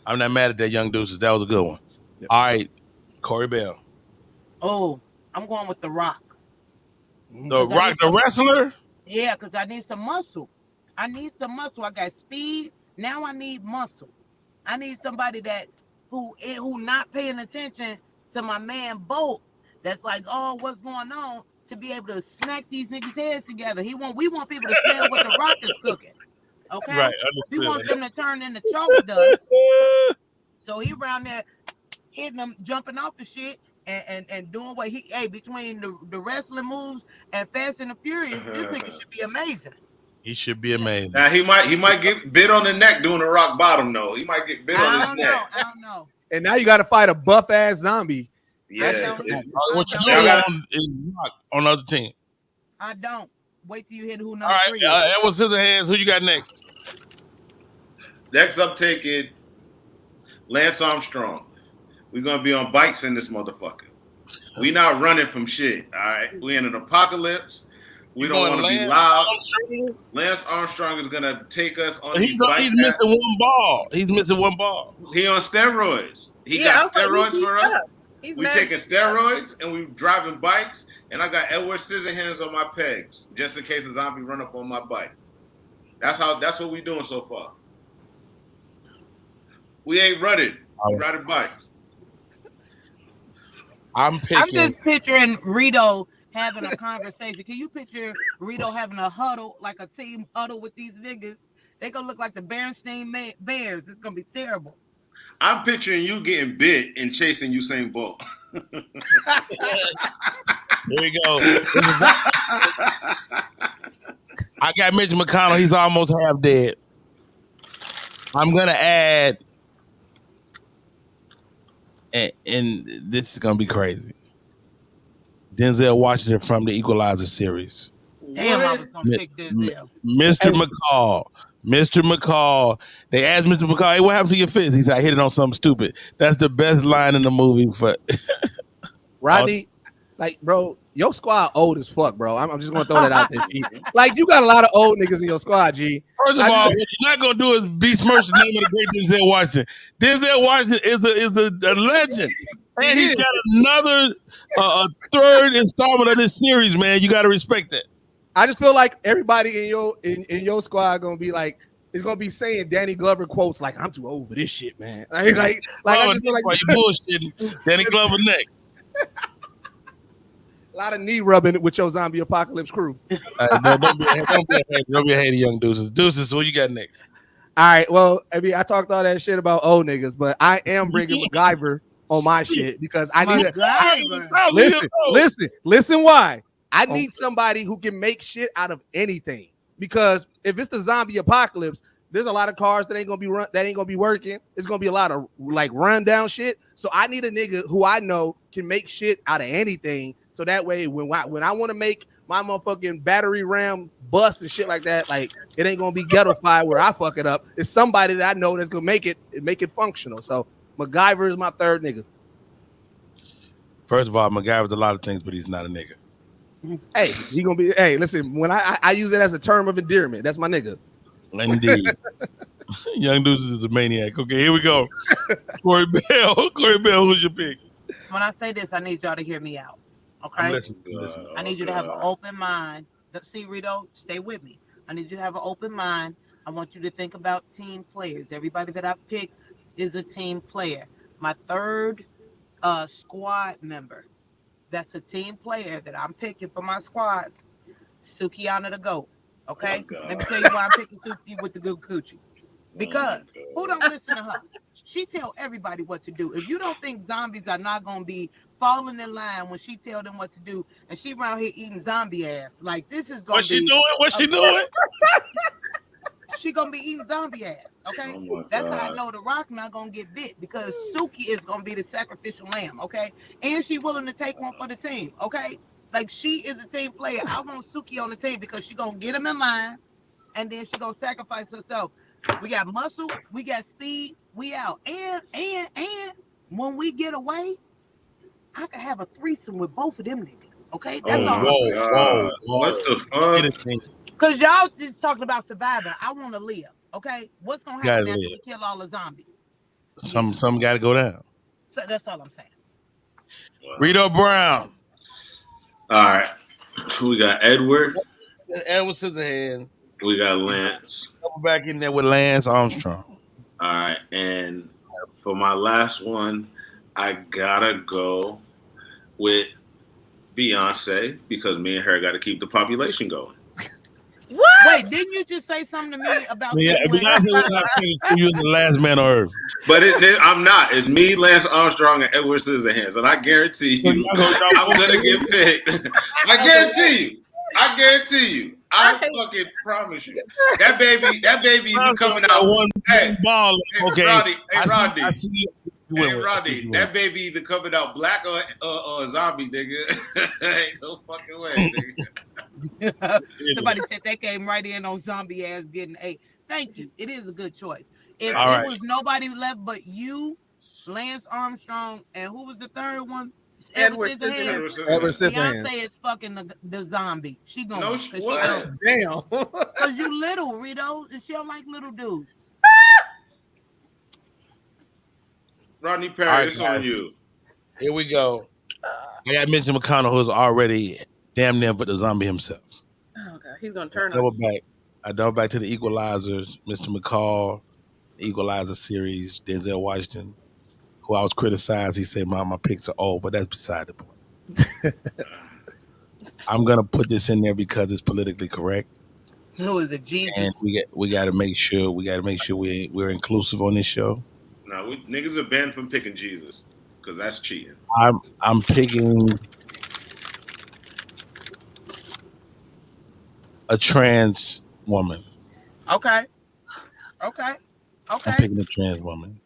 I'm not mad at that, Young Deuces. That was a good one. Yep. All right, Corey Bell. Oh, I'm going with The Rock. The wrestler? Yeah, because I need some muscle. I got speed. Now I need muscle. I need somebody who not paying attention to my man Bolt. That's like, oh, what's going on? To be able to smack these niggas' heads together. We want people to smell what the Rock is cooking. Okay? Right, we understood. want them to turn into chalk dust. So he around there hitting them, jumping off the shit and doing what between the wrestling moves and Fast and the Furious, this nigga should be amazing. He should be amazing. Now he might get bit on the neck doing the rock bottom though. He might get bit on his neck. I don't know. And now you got to fight a buff ass zombie. Yeah. What you doing on the other team? I don't. Wait till you hit who number All right, 3 is. Edward Scissorhands, who you got next? Next I'm taking Lance Armstrong. We're gonna be on bikes in this motherfucker. We not running from shit. All right, we in an apocalypse. We don't want to be loud. Lance Armstrong is gonna take us on. He's missing one ball. He on steroids. He got steroids for us. We taking steroids and we driving bikes. And I got Edward Scissorhands on my pegs just in case a zombie run up on my bike. That's what we doing so far. We ain't running. We riding bikes. I'm just picturing Reedo having a conversation. Can you picture Reedo having a huddle, like a team huddle with these niggas? They gonna look like the Berenstain Bears. It's gonna be terrible. I'm picturing you getting bit and chasing Usain Bolt. There you go. I got Mitch McConnell. He's almost half dead. I'm gonna add, and this is gonna be crazy, Denzel Washington from the Equalizer series. Damn, I was gonna pick Denzel. Mr. McCall. They asked Mr. McCall, hey, what happened to your fist? He said, I hit it on something stupid. That's the best line in the movie. For Rodney, like, bro, your squad old as fuck, bro. I'm just gonna throw that out there, G. Like, you got a lot of old niggas in your squad, G. First of all, what you're not gonna do is besmirch the name of the great Denzel Washington. Denzel Washington is a legend, and he's got another third installment of this series. Man, you got to respect that. I just feel like everybody in your squad gonna be like, is gonna be saying Danny Glover quotes like, "I'm too old for this shit, man." Like I just feel like you bullshitting. Danny Glover next. A lot of knee rubbing with your zombie apocalypse crew. Don't be a hater, young Deuces. Deuces, what you got next? All right. Well, I mean, I talked all that shit about old niggas, but I am bringing MacGyver on my shit because I need listen. Why? I need somebody who can make shit out of anything. Because if it's the zombie apocalypse, there's a lot of cars that ain't gonna be working. It's gonna be a lot of like rundown shit. So I need a nigga who I know can make shit out of anything. So that way, when I want to make my motherfucking battery ram bust and shit like that, like it ain't gonna be ghetto-fied where I fuck it up. It's somebody that I know that's gonna make it functional. So MacGyver is my third nigga. First of all, MacGyver's a lot of things, but he's not a nigga. Hey, he gonna be. Hey, listen. When I use it as a term of endearment, that's my nigga. Indeed. Young Deuces is a maniac. Okay, here we go. Corey Bell, who's your pick? When I say this, I need y'all to hear me out. Okay, I need you to have an open mind. See, Reedo, stay with me. I need you to have an open mind. I want you to think about team players. Everybody that I've picked is a team player. My third squad member, that's a team player that I'm picking for my squad, Sukiana the GOAT. Okay? Let me tell you why I'm picking Suki with the good coochie. Because who don't listen to her? She tell everybody what to do. If you don't think zombies are not going to be falling in line when she tell them what to do, and she around here eating zombie ass, like this is going to be... What's she doing? She going to be eating zombie ass, okay? That's how I know the Rock not going to get bit, because Suki is going to be the sacrificial lamb, okay? And she willing to take one for the team, okay? Like, she is a team player. I want Suki on the team because she going to get him in line, and then she going to sacrifice herself. We got muscle, we got speed, we out. And when we get away, I could have a threesome with both of them niggas, okay? That's all. Whoa. What the fuck? Because y'all just talking about surviving. I want to live, okay? What's going to happen after we kill all the zombies? Some got to go down. So that's all I'm saying. Reedo Brown. All right. We got Edward. Edward Scissorhands. We got Lance. Double back in there with Lance Armstrong. All right, and for my last one, I gotta go with Beyonce because me and her got to keep the population going. What? Wait, didn't you just say something to me about? Yeah, Beyonce was not saying you was the last man on earth. But I'm not. It's me, Lance Armstrong, and Edward Scissorhands, and I guarantee you, I'm gonna get picked. I guarantee you. I fucking promise you. That baby be coming out one ball. Okay, Rodney. I see you. Hey, Rodney, that baby either coming out black or a zombie, nigga. Ain't no fucking way, nigga. Somebody said they came right in on zombie ass getting eight. Thank you. It is a good choice. If All there right. was nobody left but you, Lance Armstrong, and who was the third one? Edward Scissorhands. Edward Scissorhands. Beyonce is fucking the zombie. She gonna No, what? Damn. Cause you little, Reedo, and she don't like little dudes. Rodney Perry, All right, it's guys. on you. Here we go. I got Mitch McConnell, who's already damn near but the zombie himself. Oh god, he's gonna turn Double up. back. I double back to the Equalizers, Mr. McCall, the Equalizer series, Denzel Washington, who I was criticized. He said my picks are old, but that's beside the point. I'm gonna put this in there because it's politically correct, Who is it? Jesus. and we got to make sure we're inclusive on this show. No, niggas are banned from picking Jesus because that's cheating. I'm picking a trans woman. Okay. I'm picking a trans woman.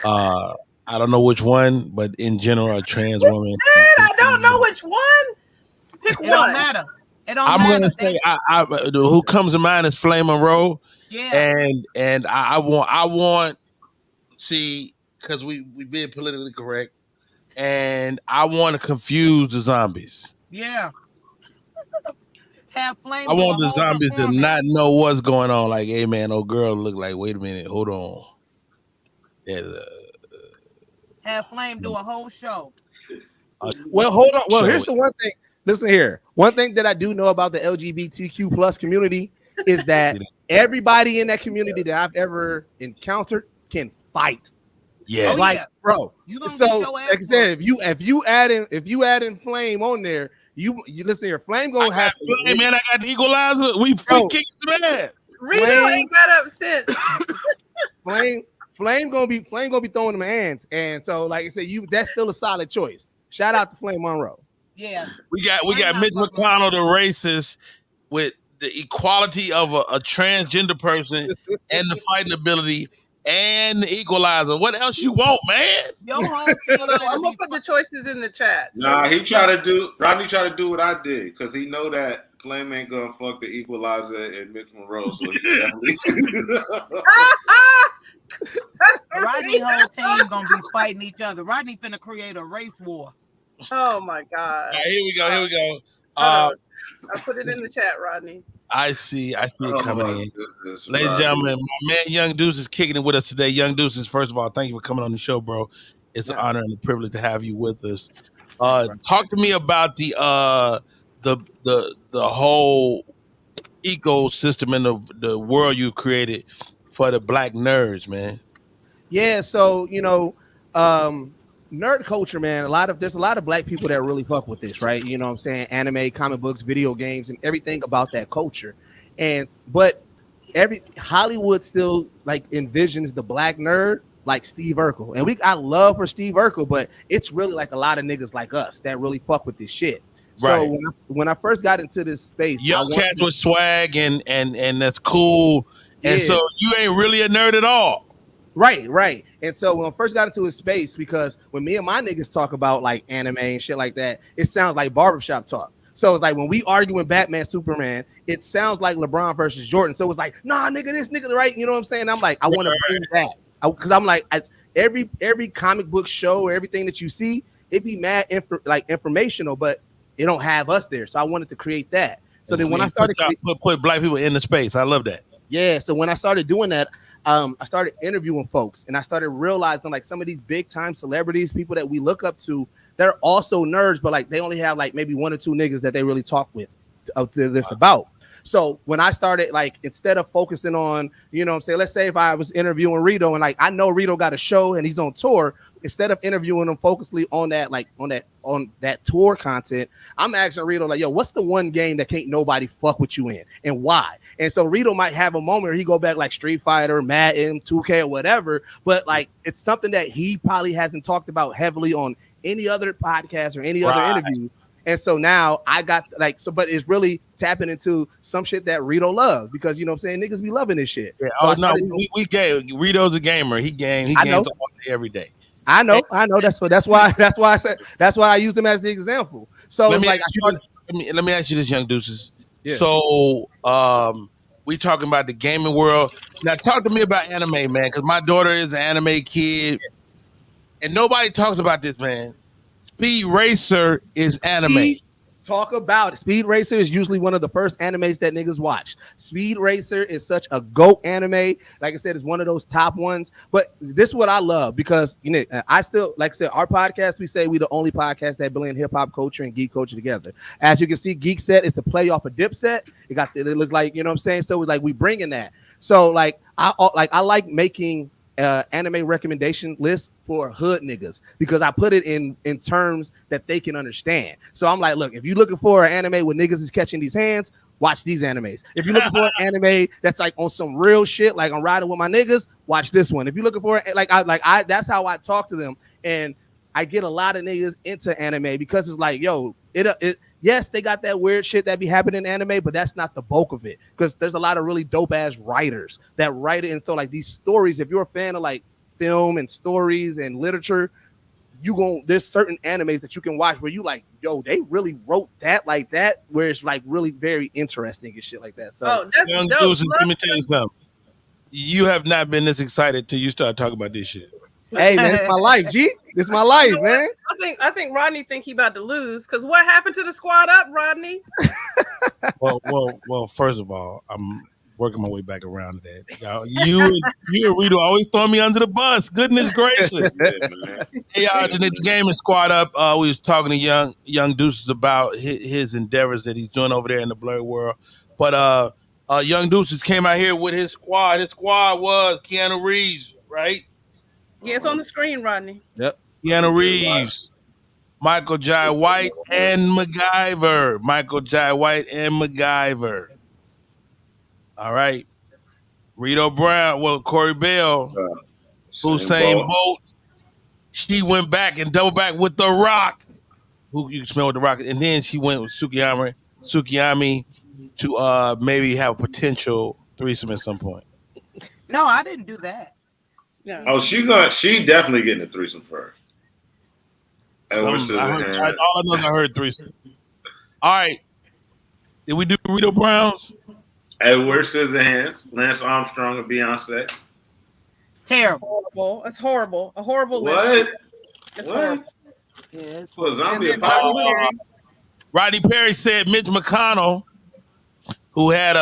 I don't know which one, but in general, a trans woman. I don't know which one. Pick It one. don't matter. It don't I'm matter. gonna say who comes to mind is Flame Monroe, Yeah. and I want see because we being politically correct, and I want to confuse the zombies. Yeah. Have Flame. I do want a the whole zombies to performance. not know what's going on. Like, hey man, old girl look like. Wait a minute, hold on. Have Flame do a whole show. Well, hold on. Well, Show here's it. the one thing. Listen here. One thing that I do know about the LGBTQ plus community is that everybody in that community that I've ever encountered can fight. Yeah, Oh, Like, yeah. bro. You gonna So, get your ass like I said, if you add in Flame on there, you listen here. Flame I gonna got have Flame, man. I got the Equalizer. We Bro. kick some ass. Reedo Flame. ain't got up since. Flame gonna be throwing them hands, and so like I said, that's still a solid choice. Shout out to Flame Monroe. Yeah. We got Mitch McConnell, the racist, with the equality of a transgender person and the fighting ability and the Equalizer. What else you want, man? Your whole team I'm gonna put the choices in the chat. So- Nah, Rodney tried to do what I did because he know that Flame ain't gonna fuck the Equalizer and Mitch Monroe, so he definitely. Rodney whole team gonna be fighting each other. Rodney finna create a race war. Oh my god. All right, here we go. Hold on. I put it in the chat, Rodney. I see it Oh, coming my in. goodness, Ladies and Rodney. gentlemen, my man Young Deuce is kicking it with us today. Young Deuces, first of all, thank you for coming on the show, bro. It's an honor and a privilege to have you with us. Talk to me about the whole ecosystem and the world you created for the black nerds, man. Yeah, so nerd culture, man. There's a lot of black people that really fuck with this, right? You know what I'm saying? Anime, comic books, video games, and everything about that culture. But Hollywood still like envisions the black nerd like Steve Urkel. And I love for Steve Urkel, but it's really like a lot of niggas like us that really fuck with this shit. Right. So when I first got into this space, Young cats with swag and that's cool. And Yeah. so you ain't really a nerd at all. Right. And so when I first got into his space, because when me and my niggas talk about like anime and shit like that, it sounds like barbershop talk. So it's like when we arguing Batman, Superman, it sounds like LeBron versus Jordan. So it's like, nah, nigga, this nigga, right? You know what I'm saying? I'm like, I want to bring that. Because I'm like, every comic book show or everything that you see, it be mad informational, but it don't have us there. So I wanted to create that. So then when I started put black people in the space, I love that. Yeah, so when I started doing that, I started interviewing folks, and I started realizing like some of these big time celebrities, people that we look up to, they're also nerds, but like they only have like maybe 1 or 2 niggas that they really talk with this about. So when I started, like, instead of focusing on, you know what I'm saying, let's say if I was interviewing Reedo and like I know Reedo got a show and he's on tour, instead of interviewing him focusedly on that, like on that tour content, I'm asking Reedo like, yo, what's the one game that can't nobody fuck with you in and why? And so Reedo might have a moment where he go back like Street Fighter, Madden, 2K or whatever, but like it's something that he probably hasn't talked about heavily on any other podcast or any other interview. And so now I got like, so, but it's really tapping into some shit that Reedo loves, because, you know what I'm saying, niggas be loving this shit. Yeah. So we Reedo's a gamer. He games all day, every day. I know. That's why I used him as the example. So let me like, ask you this, Young Deuces. Yeah. So we talking about the gaming world. Now talk to me about anime, man, because my daughter is an anime kid, and nobody talks about this, man. Speed Racer is anime. Talk about it. Speed Racer is usually one of the first animes that niggas watch. Speed Racer is such a GOAT anime. Like I said, it's one of those top ones. But this is what I love, because, you know, I still, like I said, our podcast, we say we the only podcast that blend hip hop culture and geek culture together. As you can see, Geek Set is a play off a Dipset. It look like, you know what I'm saying? So we bringing that. So like I like making anime recommendation list for hood niggas, because I put it in terms that they can understand. So I'm like, look, if you're looking for an anime where niggas is catching these hands, watch these animes. If you're looking for an anime that's like on some real shit, like I'm riding with my niggas, watch this one. If you're looking for I that's how I talk to them. And I get a lot of niggas into anime because it's like, yo, yes, they got that weird shit that be happening in anime, but that's not the bulk of it, because there's a lot of really dope ass writers that write it. And so like these stories, if you're a fan of like film and stories and literature, there's certain animes that you can watch where you like, yo, they really wrote that like that, where it's like really very interesting and shit like that. So Young Deuces, let me tell you something. You have not been this excited till you start talking about this shit. Hey man, it's my life, G. This is my life, man. I think Rodney think he about to lose, because what happened to the squad up, Rodney? Well. First of all, I'm working my way back around to that. Y'all, you and Reedo always throw me under the bus. Goodness gracious. Hey, y'all, the gaming squad up. We was talking to young Deuces about his endeavors that he's doing over there in the blurry world. But Young Deuces came out here with his squad. His squad was Keanu Reeves, right? Yeah, it's on the screen, Rodney. Yep. Keanu Reeves, Michael Jai White, and MacGyver. All right. Reedo Brown, Corey Bell, Usain Bolt. She went back and double back with The Rock, who you can smell with The Rock, and then she went with Sukiyami to maybe have a potential threesome at some point. No, I didn't do that. Yeah. Oh, she definitely getting a threesome for her. All I know is I heard threesome. All right. Did we do Reedo Browns? Edward Scissorhands, Lance Armstrong, and Beyonce. Terrible. Horrible. It's horrible. A horrible What? list. It's What? horrible. Yeah, it's For a zombie And then Rodney apocalypse. Perry. Rodney Perry said Mitch McConnell, who had we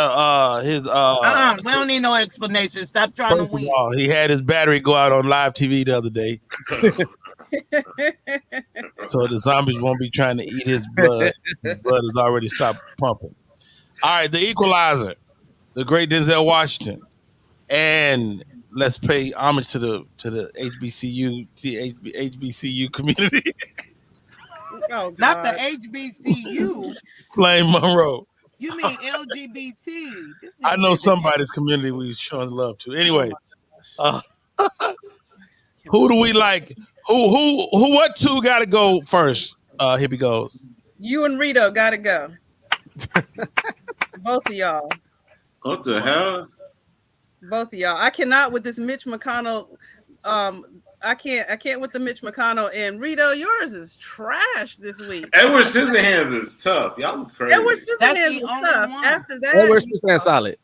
don't need no explanation. Stop trying to first of win. all, he had his battery go out on live TV the other day. So the zombies won't be trying to eat his blood. His blood has already stopped pumping. All right, The Equalizer, the great Denzel Washington, and let's pay homage to the HBCU community. Oh, Not the God. HBCU. Flame Monroe. You mean LGBT? I know somebody's community we showing love to. Anyway, who do we like? Who? What two got to go first? Here he goes. You and Reedo gotta go. Both of y'all. What the hell? Both of y'all. I cannot with this Mitch McConnell. I can't with the Mitch McConnell and Reedo. Yours is trash this week. Edward Scissorhands is tough. Y'all look crazy. Edward Scissorhands the was only tough. one. After that, Edward's stand solid.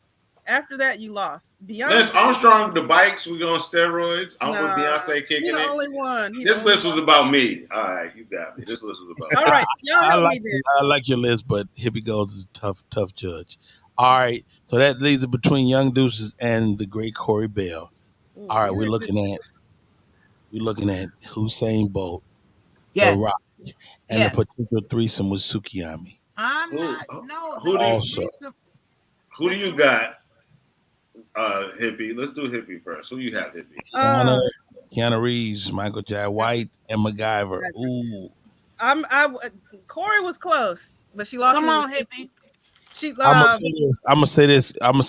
After that, you lost. Beyonce. Lance Armstrong, the bikes, we go on steroids. I'm with Beyonce kicking You're the it. only one. This list was about me. All right, you got me. This list was about All me. right, y'all help me then. I like your list, but here he goes is a tough judge. All right, so that leaves it between Young Deuces and the great Corey Bell. All right, we're looking at Hussein Bolt, Yes. The Rock, and the potential threesome with Sukiyami. Who do you got? Hippie. Let's do Hippie first. Who you have, Hippie? Keanu Reeves, Michael J. White, and MacGyver. Ooh. Correy was close, but she lost. Come on, Hippie. I'm gonna say this. I'm gonna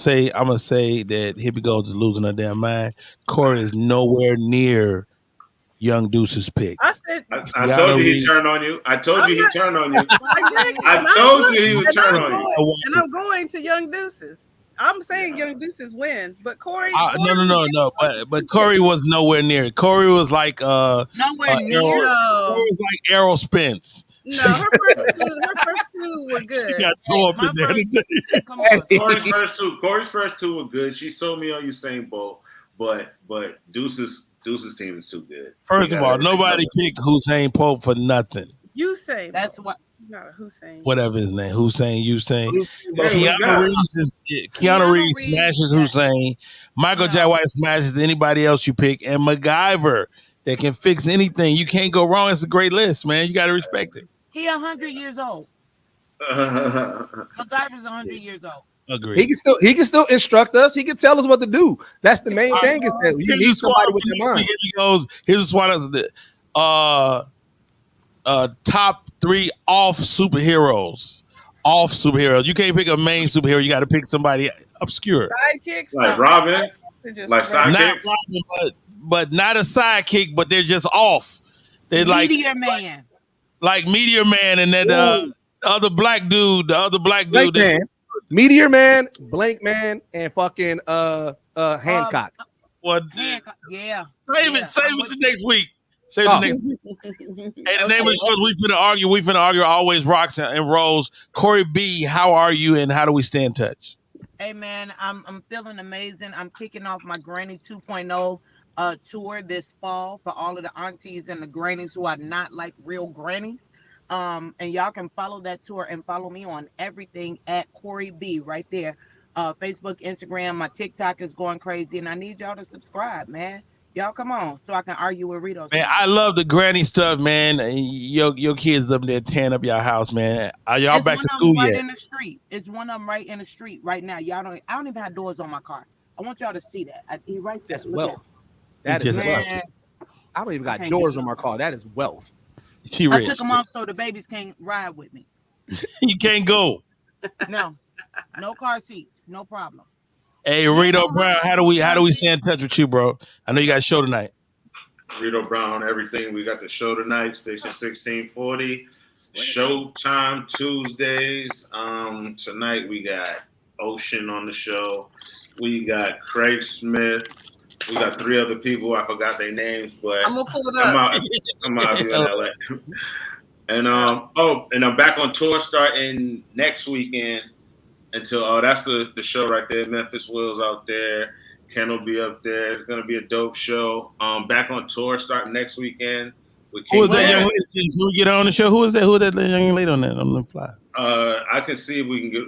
say that Hippie Gold is losing her damn mind. Correy is nowhere near Young Deuce's picks. I told you he turned on you. I told you he turned on you. I told you he would turn on you. And I'm going to Young Deuces. I'm saying Young Deuces wins, but Corey. No. But Corey was nowhere near it. Corey was like nowhere near. Corey was like Errol Spence. No, her first two were good. She got tore up in there today. Corey's first two were good. She sold me on Usain Bolt, but Deuce's team is too good. First of all, nobody picked Hussein Pope for nothing. Usain. That's what. Not Hussein. Whatever his name, Hussein. Keanu Reeves smashes Hussein. Michael J. White smashes anybody else you pick, and MacGyver that can fix anything. You can't go wrong. It's a great list, man. You got to respect it. He 100 years old. MacGyver's 100 years old. Agree. He can still instruct us. He can tell us what to do. That's the main thing. Is that you need somebody with their mind. Here's a swat of the top 3 off superheroes. You can't pick a main superhero. You got to pick somebody obscure. Sidekicks, like Robin, like sidekick. Not Robin, but not a sidekick. But they're just off. They're Meteor Man, like Meteor Man, and that other black dude. The other black dude. Meteor Man, Blank Man, and fucking Hancock. Hancock. Yeah. Save it to next week. Save it next week. Hey, the name of the show we finna argue always rocks and rolls. Corey B, how are you and how do we stay in touch? Hey man, I'm feeling amazing. I'm kicking off my Granny 2.0 tour this fall for all of the aunties and the grannies who are not like real grannies. And y'all can follow that tour and follow me on everything at Corey B right there. Facebook, Instagram, my TikTok is going crazy, and I need y'all to subscribe, man. Y'all come on so I can argue with Reedo. Man, I love the granny stuff, man. Your kids up there tearing up your house, man. Are y'all back to school yet? In the street. It's one of them right in the street right now. I don't even have doors on my car. I want y'all to see that. He right there. That's wealth. That is wealth. I don't even got doors on my car. That is wealth. She rich. I took them off so the babies can't ride with me. You can't go. No car seats. No problem. Hey, Reedo Brown, how do we stay in touch with you, bro? I know you got a show tonight. Reedo Brown on everything. We got the show tonight, Station 1640. Showtime Tuesdays. Tonight we got Ocean on the show. We got Craig Smith. We got 3 other people. I forgot their names, but I'm gonna pull it up. I'm out here in LA. And and I'm back on tour starting next weekend. Until that's the show right there. Memphis Will's out there. Ken will be up there. It's gonna be a dope show. Back on tour starting next weekend. Who is that young lady? Can we get her on the show? Who is that? Who is that young lady on the fly? I can see if we can get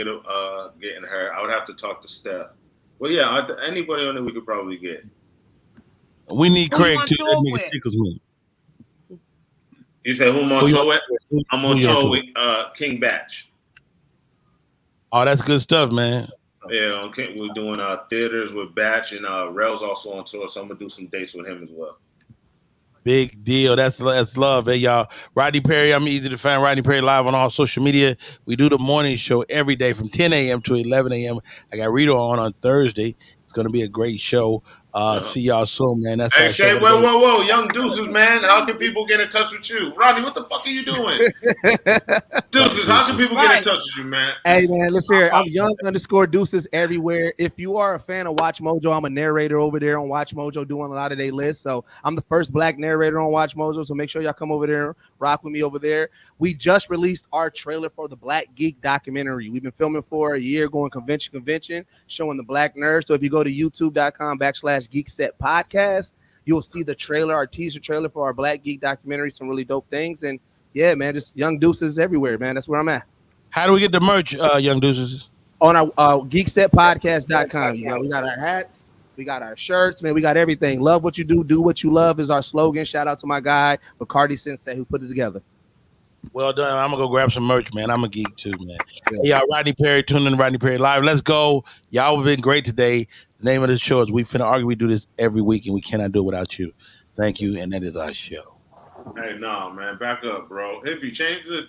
in her. I would have to talk to Steph. Well, yeah, anybody on there we could probably get. We need Craig too. That nigga tickles me. You said who I'm on tour with? I'm on tour with King Batch. Oh, that's good stuff, man. Yeah, okay. We're doing theaters with Batch, and Rel's also on tour, so I'm gonna do some dates with him as well. Big deal. That's love, hey y'all. Rodney Perry, I'm easy to find. Rodney Perry live on all social media. We do the morning show every day from 10 a.m. to 11 a.m. I got Reedo on Thursday. It's gonna be a great show. See y'all soon, man. That's hey, Shay, whoa, Young Deuces, man. How can people get in touch with you? Rodney, what the fuck are you doing? Deuces, how can people get in touch with you, man? Hey, man, listen here. I'm Young_Deuces everywhere. If you are a fan of Watch Mojo, I'm a narrator over there on Watch Mojo doing a lot of their lists. So I'm the first black narrator on Watch Mojo. So make sure y'all come over there and rock with me over there. We just released our trailer for the Black Geek documentary. We've been filming for a year, going convention, showing the black nerds. So if you go to youtube.com/Geek Set Podcast, you'll see the trailer, our teaser trailer for our Black Geek documentary, some really dope things. And yeah, man, just Young Deuces everywhere, man. That's where I'm at. How do we get the merch, Young Deuces? On our geeksetpodcast.com. We got our hats, We got our shirts, man. We got everything. Love what you do what you love is our slogan. Shout out to my guy, Bacardi Sensei, who put it together. Well done. I'm gonna go grab some merch, man. I'm a geek too, man. Hey, y'all, Rodney Perry, tune in to Rodney Perry Live. Let's go. Y'all have been great today. The name of the show is We Finna Argue. We do this every week, and we cannot do it without you. Thank you, and that is our show. Hey, no, man, back up, bro. If you change the